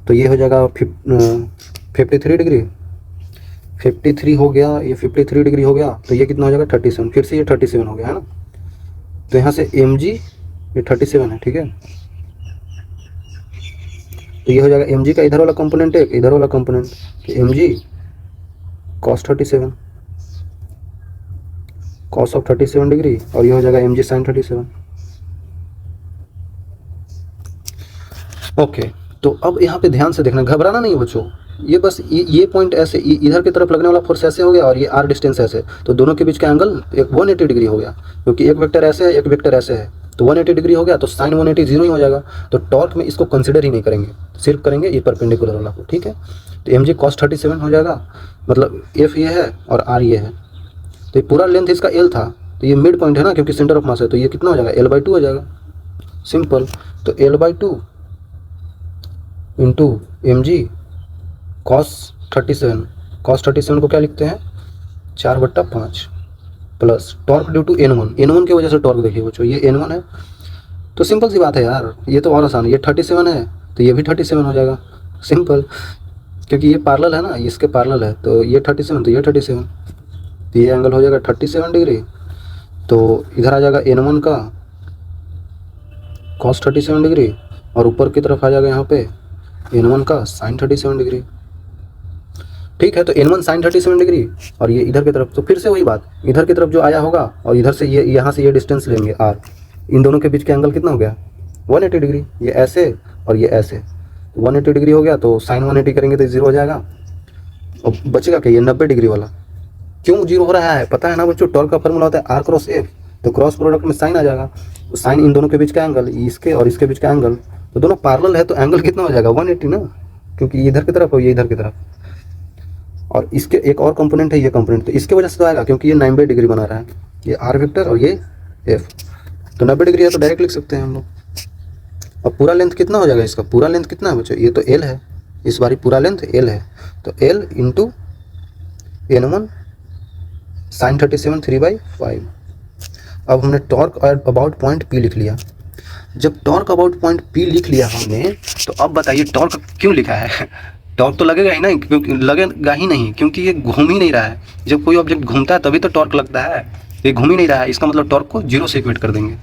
तो ये हो जाएगा 53 डिग्री। 53 हो गया, ये 53 डिग्री हो गया, तो ये कितना हो जाएगा 37, फिर से ये 37 हो गया, है ना। तो यहाँ से mg ये 37 है। ठीक है, तो ये हो जाएगा mg का इधर वाला कंपोनेंट एक, इधर वाला कंपोनेंट, तो mg cos 37 cos of 37 degree, और ये हो जाएगा mg sin 37। ओके, तो अब यहाँ पे ध्यान से देखना, घबराना नहीं बच्चों। ये बस ये पॉइंट ऐसे इधर की तरफ लगने वाला फोर्स ऐसे हो गया, और ये आर डिस्टेंस ऐसे, तो दोनों के बीच का एंगल एक 180 डिग्री हो गया, क्योंकि एक वेक्टर ऐसे है, एक वेक्टर ऐसे है, तो 180 डिग्री हो गया, तो साइन 180 जीरो ही हो जाएगा। तो टॉर्क में इसको कंसिडर ही नहीं करेंगे, सिर्फ करेंगे ये परपेंडिकुलर वाला को। ठीक है, तो mg cos 37 हो जाएगा, मतलब f ये है और r ये है, तो ये पूरा लेंथ इसका l था, तो ये मिड पॉइंट है ना, क्योंकि सेंटर ऑफ मास है, तो ये कितना हो जाएगा l/2 हो जाएगा। सिंपल, तो l/2 इंटू mg cos 37 को क्या लिखते हैं 4/5 plus torque due to N1 की वजह से टॉर्क देखिए बच्चों, ये N1 है, तो सिंपल सी बात है यार, ये तो और आसान है। ये 37 है तो ये भी 37 हो जाएगा, सिंपल, क्योंकि ये पैरेलल है ना, इसके पैरेलल है, तो ये 37 तो ये 37, तो ये एंगल हो जाएगा 37 डिग्री। तो इधर आ जाएगा N1 का cos 37 डिग्री, और ऊपर की तरफ आ जाएगा यहाँ पे N1 का sin 37 डिग्री। ठीक है, तो N1 sin 37 डिग्री, और ये इधर की तरफ, तो फिर से वही बात, इधर की तरफ जो आया होगा और इधर से ये यहाँ से ये डिस्टेंस लेंगे r, इन दोनों के बीच का एंगल कितना हो गया 180 डिग्री। ये ऐसे और ये ऐसे, 180 डिग्री हो गया, तो साइन 180 करेंगे तो जीरो हो जाएगा, और बचेगा क्या, ये 90 डिग्री वाला। क्यों जीरो हो रहा है पता है ना बच्चों, टॉर्क का फॉर्मूला होता है r क्रॉस f, तो क्रॉस प्रोडक्ट में साइन आ जाएगा, तो साइन इन दोनों के बीच का एंगल, इसके और इसके बीच का एंगल, तो दोनों पैरेलल है, तो एंगल कितना हो जाएगा 180 ना, क्योंकि ये इधर की तरफ और ये इधर की तरफ, और इसके एक और कंपोनेंट है ये कंपोनेंट, तो इसके वजह से तो आएगा, क्योंकि ये 90 डिग्री बना रहा है, ये r वेक्टर और ये f, तो 90 डिग्री है तो डायरेक्ट लिख सकते हैं हम लोग। अब पूरा लेंथ कितना हो जाएगा इसका, पूरा लेंथ कितना है बच्चों, ये तो एल है, इस बारी पूरा लेंथ एल है, तो एल इंटू N1 साइन 37 3/5। अब हमने टॉर्क अबाउट पॉइंट P लिख लिया। जब टॉर्क अबाउट पॉइंट P लिख लिया हमने, तो अब बताइए टॉर्क क्यों लिखा है? टॉर्क तो लगेगा ही नहीं, क्योंकि लगेगा ही नहीं क्योंकि ये घूम ही नहीं रहा है। जब कोई ऑब्जेक्ट घूमता है तभी तो टॉर्क लगता है, ये घूम ही नहीं रहा है, इसका मतलब टॉर्क को 0 से इक्वेट कर देंगे,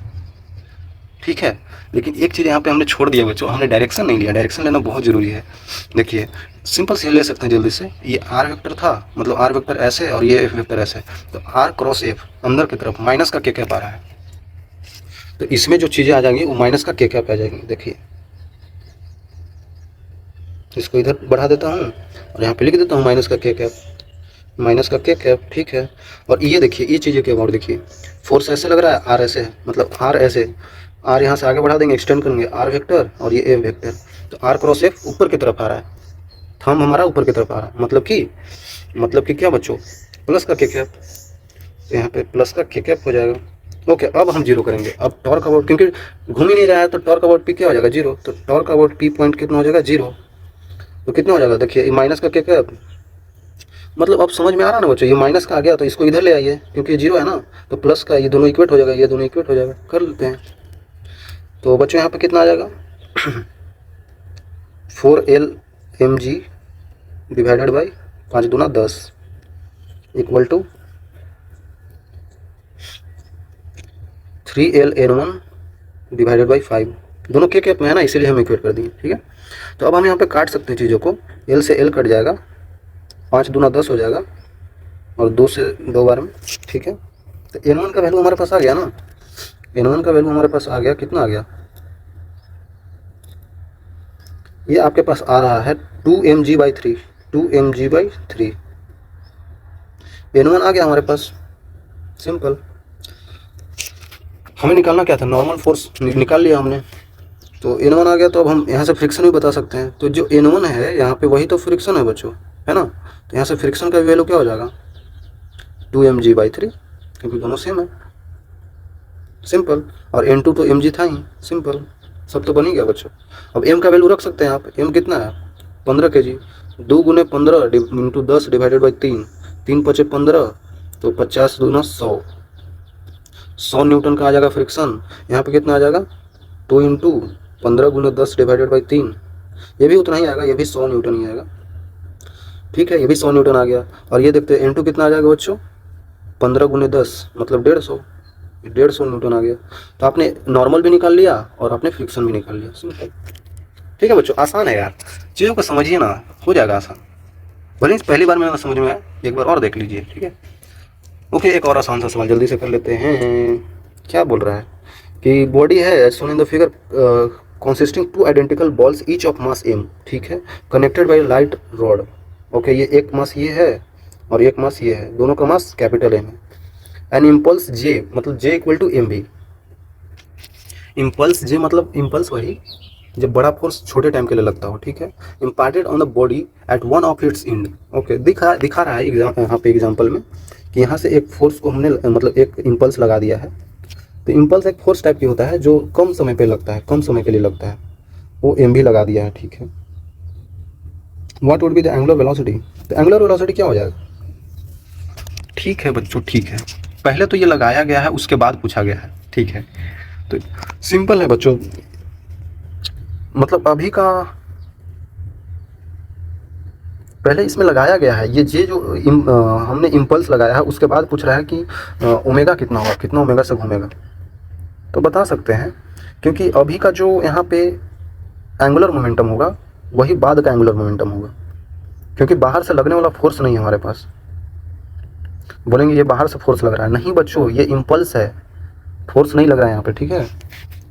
ठीक है। लेकिन एक चीज़ यहाँ पे हमने छोड़ दिया बच्चों, हमने डायरेक्शन नहीं लिया, डायरेक्शन लेना बहुत ज़रूरी है। देखिए सिंपल से ले सकते हैं जल्दी से, ये आर वेक्टर था, मतलब आर वेक्टर ऐसे और ये एफ वेक्टर ऐसे, तो आर क्रॉस एफ अंदर की तरफ माइनस का के कैप आ रहा है, तो इसमें जो चीज़ें आ जाएंगी वो माइनस का के कैप आ जाएंगी। देखिए इसको इधर बढ़ा देता हूँ और यहाँ पे लिख देता हूँ माइनस का के कैप, माइनस का के कैप, ठीक है। और ये देखिए ये चीज़ें के अबाउट देखिए, फोर्स ऐसे लग रहा है, आर ऐसे है, मतलब आर ऐसे, आर यहाँ से आगे बढ़ा देंगे, एक्सटेंड करेंगे, आर वेक्टर और ये एफ वेक्टर, तो आर क्रॉस एफ ऊपर की तरफ आ रहा है, थंब हमारा ऊपर की तरफ आ रहा है, मतलब कि क्या बच्चों, प्लस का के कैप, तो यहाँ पे प्लस का के कैप हो जाएगा। ओके अब हम जीरो करेंगे, अब टॉर्क अबाउट, क्योंकि घूम ही नहीं रहा है तो टॉर्क अबाउट पी क्या हो जाएगा, 0, तो टॉर्क अबाउट पी पॉइंट कितना हो जाएगा, 0, तो कितना हो जाएगा, देखिए माइनस का के कैप, मतलब अब समझ में आ रहा ना बच्चों, ये माइनस का आ गया तो इसको इधर ले आइए क्योंकि ये 0 है ना, तो प्लस का ये दोनों इक्वेट हो जाएगा, ये दोनों इक्वेट हो जाएगा, कर लेते हैं। तो बच्चों यहाँ पे कितना आ जाएगा 4L mg डिवाइडेड बाई 5 दूना 10 equal to 3L N1 divided by 5, दोनों के कैप में है ना इसीलिए हम इक्वेट कर दिए, ठीक है। तो अब हम यहाँ पे काट सकते हैं चीज़ों को, L से L कट जाएगा, 5 दूना 10 हो जाएगा और 2 से 2 बार में, ठीक है। तो N1 का वैल्यू हमारे पास आ गया ना, N1 का वैल्यू हमारे पास आ गया, कितना आ गया, ये आपके पास आ रहा है 2mg/3, 2mg/3, N1 आ गया हमारे पास, सिंपल। हमें निकालना क्या था, नॉर्मल फोर्स निकाल लिया हमने, तो N1 आ गया, तो अब हम यहाँ से फ्रिक्शन भी बता सकते हैं, तो जो N1 है यहाँ पे वही तो फ्रिक्शन है बच्चों, है ना, तो यहाँ से फ्रिक्शन का वैल्यू क्या हो जाएगा 2mg/3, क्योंकि दोनों सेम है, सिंपल। और N2 तो mg था ही, सिंपल, सब तो बन ही गया बच्चों। अब m का वैल्यू रख सकते हैं आप, m कितना है 15 kg, 2 गुने 15 इंटू 10 डिवाइडेड बाई 3, 3 पचे 15, तो 50 दूना 100 न्यूटन का आ जाएगा फ्रिक्शन। यहाँ पे कितना आ जाएगा 2 इंटू 15 गुने 10 डिवाइडेड बाई 3, ये भी उतना ही आएगा, ये भी 100 न्यूटन ही आएगा, ठीक है, ये भी 100 न्यूटन आ गया। और ये देखते हैं N2 कितना आ जाएगा बच्चों, 15 गुने 10 मतलब 150 न्यूटन आ गया। तो आपने नॉर्मल भी निकाल लिया और आपने फ्रिक्शन भी निकाल लिया, सिंपल, ठीक है बच्चों। आसान है यार, चीज़ों को समझिए ना, हो जाएगा आसान, भले पहली बार में ना समझ में आया, एक बार और देख लीजिए, ठीक है। ओके एक और आसान सा सवाल जल्दी से कर लेते हैं। क्या बोल रहा है कि बॉडी है shown in the figure consisting 2 identical balls each of mass m, ठीक है, connected by light rod. Okay ये एक मास ये है और एक मास ये है, दोनों का मास कैपिटल M है। एन इम्पल्स J मतलब J equal to mv, impulse J मतलब इम्पल्स वही जब बड़ा फोर्स छोटे टाइम के लिए लगता हो, ठीक है, imparted on the body at one of its and. Okay दिखा रहा है यहाँ पे एग्जाम्पल में कि यहाँ से एक फोर्स को हमने मतलब एक इम्पल्स लगा दिया है, तो इम्पल्स एक फोर्स टाइप की होता है जो कम समय पे लगता है, कम समय के लिए लगता है, वो m भी लगा दिया है, ठीक है। What would be the angular velocity, तो एंगुलर वेलोसिटी क्या हो जाएगा, ठीक है बच्चों, ठीक है, पहले तो ये लगाया गया है उसके बाद पूछा गया है, ठीक है, तो सिंपल है बच्चों, मतलब अभी का पहले इसमें लगाया गया है, ये जे जो हमने इम्पल्स लगाया है उसके बाद पूछ रहा है कि ओमेगा कितना होगा, कितना ओमेगा से घूमेगा, तो बता सकते हैं क्योंकि अभी का जो यहाँ पे एंगुलर मोमेंटम होगा वही बाद का एंगुलर मोमेंटम होगा, क्योंकि बाहर से लगने वाला फोर्स नहीं है हमारे पास। बोलेंगे ये बाहर से फोर्स लग रहा है, नहीं बच्चों ये इम्पल्स है, फोर्स नहीं लग रहा है यहाँ पे, ठीक है,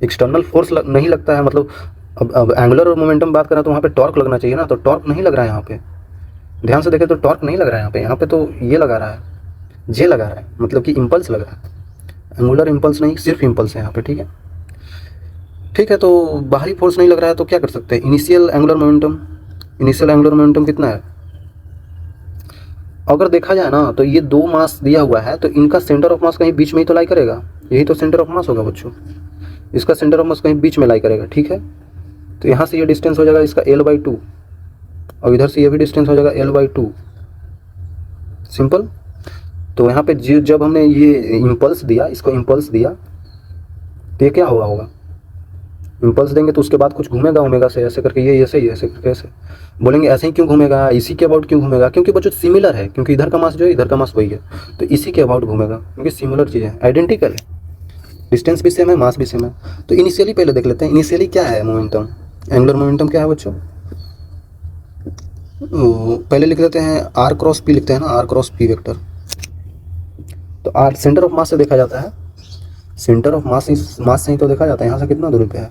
एक्सटर्नल फोर्स नहीं लगता है, मतलब अब एंगुलर मोमेंटम बात करें तो वहाँ पे टॉर्क लगना चाहिए ना, तो टॉर्क नहीं लग रहा है यहाँ पे, ध्यान से देखें तो टॉर्क नहीं लग रहा है यहाँ पे तो ये लगा रहा है, जे लगा रहा है, मतलब कि इम्पल्स लग रहा है, एंगुलर इम्पल्स नहीं, सिर्फ इम्पल्स है यहाँ पे, ठीक है, ठीक है। तो बाहरी फोर्स नहीं लग रहा है तो क्या कर सकते हैं, इनिशियल एंगुलर मोमेंटम कितना है, अगर देखा जाए ना तो ये 2 मास दिया हुआ है, तो इनका सेंटर ऑफ मास कहीं बीच में ही तो लाई करेगा, यही तो सेंटर ऑफ मास होगा बच्चों, इसका सेंटर ऑफ मास कहीं बीच में लाई करेगा, ठीक है। तो यहाँ से ये डिस्टेंस हो जाएगा इसका L/2 और इधर से ये भी डिस्टेंस हो जाएगा L/2, सिंपल। तो यहाँ पे जब हमने ये इम्पल्स दिया, इसको इम्पल्स दिया, तो ये क्या हुआ होगा, इम्पल्स देंगे तो उसके बाद कुछ घूमेगा ओमेगा से, ऐसे करके ये ऐसे करके ऐसे। बोलेंगे ऐसे ही क्यों घूमेगा, इसी के अबाउट क्यों घूमेगा, क्योंकि बच्चों सिमिलर है, क्योंकि इधर का मास जो है इधर का मास वही है, तो इसी के अबाउट घूमेगा, क्योंकि सिमिलर चीज़ है, आइडेंटिकल है, डिस्टेंस भी सेम है, मास भी सेम है। तो इनिशियली पहले देख लेते हैं, इनिशियली क्या है मोमेंटम, एंगुलर मोमेंटम क्या है बच्चों, पहले लिख लेते हैं r×p लिखते हैं ना, r×p वेक्टर। तो r सेंटर ऑफ मास से देखा जाता है, सेंटर ऑफ मास से ही तो देखा जाता है, यहाँ से कितना दूरी पे है,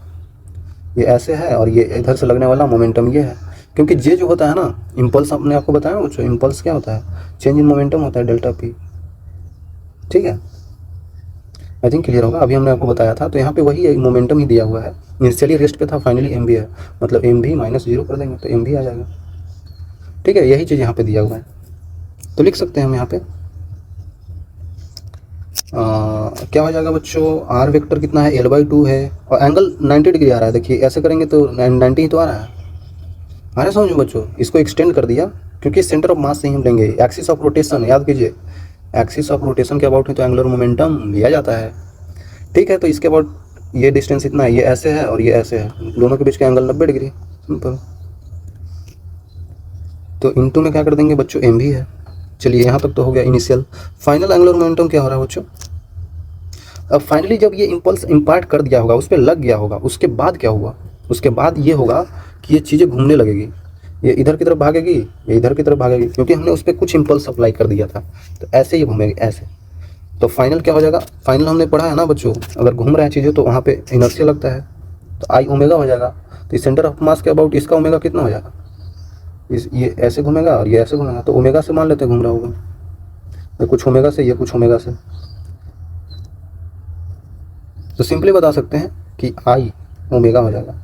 ये ऐसे है, और ये इधर से लगने वाला मोमेंटम ये है, क्योंकि जे जो होता है ना इम्पल्स, आपने आपको बताया ना बच्चों, इम्पल्स क्या होता है, चेंज इन मोमेंटम होता है ΔP, ठीक है, आई थिंक क्लियर होगा, अभी हमने आपको बताया था। तो यहाँ पे वही मोमेंटम ही दिया हुआ है, इनिशियली रेस्ट पे था, फाइनली एम भी है, मतलब एम भी -0 कर देंगे तो एम भी आ जाएगा, ठीक है, यही चीज़ यहाँ पे दिया हुआ है। तो लिख सकते हैं हम यहाँ पे क्या हो जाएगा बच्चों, आर वेक्टर कितना है, L/2 है, और एंगल 90 डिग्री आ रहा है, देखिए ऐसे करेंगे तो 90 ही तो आ रहा है, अरे समझो बच्चों, इसको एक्सटेंड कर दिया, क्योंकि सेंटर ऑफ मास से ही हम लेंगे, एक्सिस ऑफ रोटेशन याद कीजिए, एक्सिस ऑफ रोटेशन के अबाउट ही तो एंगुलर मोमेंटम लिया जाता है, ठीक है। तो इसके अबाउट ये डिस्टेंस इतना है, ये ऐसे है और ये ऐसे है, दोनों के बीच का एंगल 90 डिग्री, सिंपल। तो इनटू में क्या कर देंगे बच्चों, एम भी है। चलिए यहाँ तक तो हो गया इनिशियल। फाइनल एंगुलर मोमेंटम क्या हो रहा है बच्चों, अब फाइनली जब ये इम्पल्स इम्पार्ट कर दिया होगा, उस पर लग गया होगा, उसके बाद क्या हुआ, उसके बाद ये होगा कि ये चीज़ें घूमने लगेगी, ये इधर की तरफ भागेगी, ये इधर की तरफ भागेगी, क्योंकि हमने उस पर कुछ इम्पल्स अप्लाई कर दिया था, तो ऐसे ही घूमेगी ऐसे। तो फाइनल क्या हो जाएगा, फाइनल हमने पढ़ा है ना बच्चों, अगर घूम रहा है चीज़ें तो वहाँ पे इनर्शिया लगता है, तो आई ओमेगा हो जाएगा। तो इस सेंटर ऑफ मास के अबाउट इसका ओमेगा कितना हो जाएगा, ये ऐसे घूमेगा और ये ऐसे घूमेगा, तो ओमेगा से मान लेते हैं घूम रहा होगा, ये कुछ ओमेगा से, ये कुछ ओमेगा से। तो सिंपली बता सकते हैं कि आई ओमेगा हो जाएगा,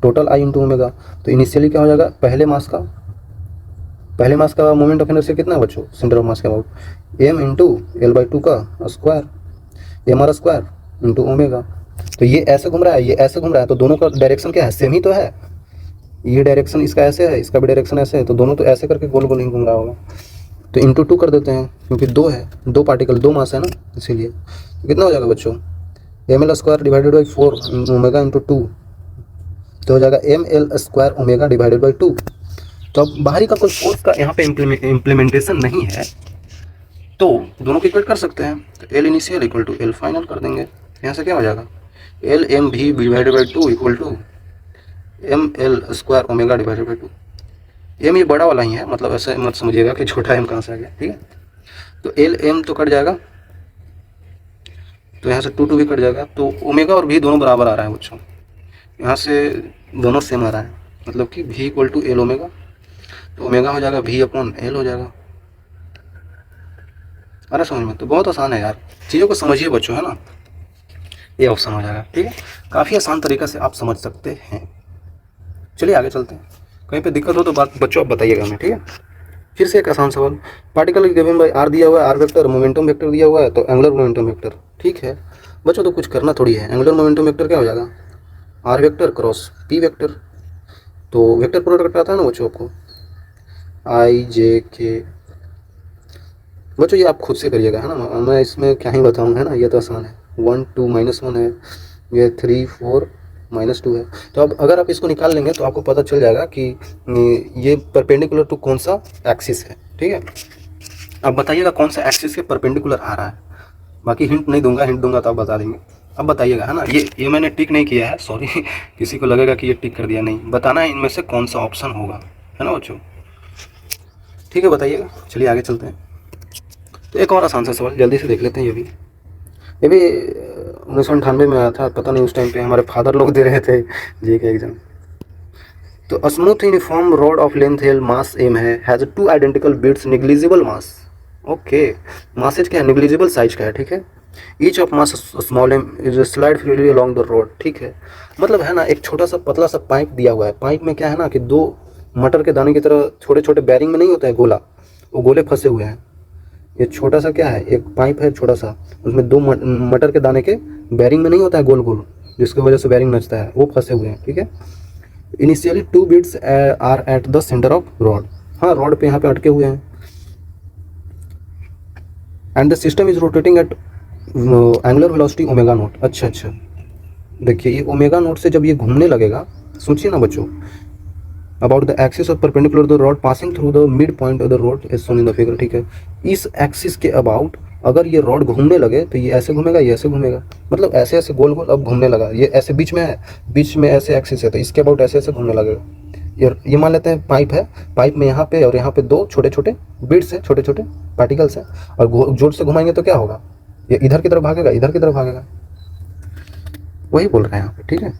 टोटल आई इंटू ओमेगा। तो इनिशियली क्या हो जाएगा, पहले मास का मोमेंट ऑफ इनर्शिया कितना है बच्चों, सेंटर ऑफ मास के अबाउट एम इंटू L/2 का स्क्वायर, mr² इंटू ओमेगा। तो ये ऐसे घूम रहा है, ये ऐसे घूम रहा है, तो दोनों का डायरेक्शन क्या है, सेम ही तो है, ये डायरेक्शन इसका ऐसे है, इसका भी डायरेक्शन ऐसे है, तो दोनों तो ऐसे करके गोल गोल ही घूम रहा होगा। तो इंटू 2 कर देते हैं, क्योंकि 2 है, 2 पार्टिकल 2 मास है ना, इसीलिए। तो कितना हो जाएगा बच्चों, ml² divided by 4 omega into 2, तो हो जाएगा ml² ओमेगा डिवाइडेड बाई 2। तो अब बाहरी का कोई फोर्स का यहाँ पे इम्प्लीमेंटेशन नहीं है, तो दोनों को इक्वेट कर सकते हैं। तो L initial equal to L final कर देंगे, यहाँ से क्या हो जाएगा, LmV divided by 2 equal to ml² omega divided by 2। M ये बड़ा वाला ही है, मतलब ऐसे मत समझिएगा कि छोटा एम कहाँ से आ गया, ठीक है। तो Lm तो कट जाएगा, तो यहाँ से 2 भी कट जाएगा, तो ओमेगा और भी दोनों बराबर आ रहा है बच्चों, यहाँ से दोनों सेम आ रहा है, मतलब कि V equal to L omega, तो ओमेगा हो जाएगा V/L हो जाएगा। अरे समझ में, तो बहुत आसान है यार, चीज़ों को समझिए बच्चों, है ना, ये ऑप्शन हो जाएगा, ठीक है, काफ़ी आसान तरीक़े से आप समझ सकते हैं। चलिए आगे चलते हैं, कहीं पे दिक्कत हो तो बात बच्चों आप बताइएगा हमें, ठीक है। फिर से एक आसान सवाल, पार्टिकल गिवन बाय आर दिया हुआ है, आर वेक्टर, मोमेंटम वेक्टर दिया हुआ है, तो एंगुलर मोमेंटम वेक्टर, ठीक है बच्चों, तो कुछ करना थोड़ी है, एंगुलर मोमेंटम वेक्टर क्या हो जाएगा, R vector cross P vector. तो वेक्टर प्रोडक्ट आता है ना बच्चों आपको, IJK, बच्चों ये आप खुद से करिएगा, है ना, मैं इसमें क्या ही बताऊँ, है ना, ये तो आसान है, 1 2 -1 है, ये 3 4 -2 है। तो अब अगर आप इसको निकाल लेंगे तो आपको पता चल जाएगा कि ये परपेंडिकुलर टू कौन सा एक्सिस है, ठीक है। अब बताइएगा कौन सा एक्सिस के परपेंडिकुलर आ रहा है, बाकी हिंट नहीं दूंगा, हिंट दूंगा तो आप बता देंगे। अब बताइएगा, है ना, ये मैंने टिक नहीं किया है, सॉरी किसी को लगेगा कि ये टिक कर दिया, नहीं, बताना है इनमें से कौन सा ऑप्शन होगा, है ना बच्चों, ठीक है, बताइएगा। चलिए आगे चलते हैं। तो एक और आसान सा सवाल जल्दी से देख लेते हैं, ये भी 1998 में आया था, पता नहीं उस टाइम पे हमारे फादर लोग दे रहे थे जी के एग्जाम। तो smooth uniform rod of length L, mass M है, has 2 identical bits, negligible mass, okay, masses क्या है, निग्लिजिबल साइज का है, ठीक है। Each of mass small M is slide freely along the rod, ठीक है, मतलब है ना, एक छोटा सा पतला सा पाइप दिया हुआ है, पाइप में क्या है ना कि 2 मटर के दाने की तरह छोटे छोटे बैरिंग में नहीं होता है गोला, वो गोले फंसे हुए हैं। ये छोटा सा क्या है, एक पाइप है छोटा सा, उसमें 2 मटर के दाने के बैरिंग में नहीं होता है गोल गोल, जिसकी वजह से बैरिंग नचता है, वो फंसे हुए हैं, ठीक है। Initially 2 beads are at the centre of rod, हाँ रॉड पे यहाँ पे अटके हुए हैं, and the system is rotating at angular velocity omega naught. अच्छा अच्छा, देखिए ये ओमेगा नोट से जब ये घूमने लगेगा, सोचिए ना बच्चों, about the axis of perpendicular the rod passing through the mid point of the rod as shown in the figure, ठीक है। इस एक्सिस के अबाउट अगर ये रॉड घूमने लगे तो ये ऐसे घूमेगा, ये ऐसे घूमेगा, मतलब ऐसे ऐसे गोल गोल अब घूमने लगा, ये ऐसे बीच में है, बीच में ऐसे एक्सिस है तो इसके अबाउट ऐसे ऐसे घूमने लगेगा। ये मान लेते हैं पाइप है, पाइप में यहाँ पे और यहाँ पे दो छोटे छोटे बिट्स हैं, छोटे छोटे पार्टिकल्स हैं, और जोर से घुमाएंगे तो क्या होगा, ये इधर की तरफ भागेगा, इधर की तरफ भागेगा, वही बोल रहे हैं यहाँ पे, ठीक है।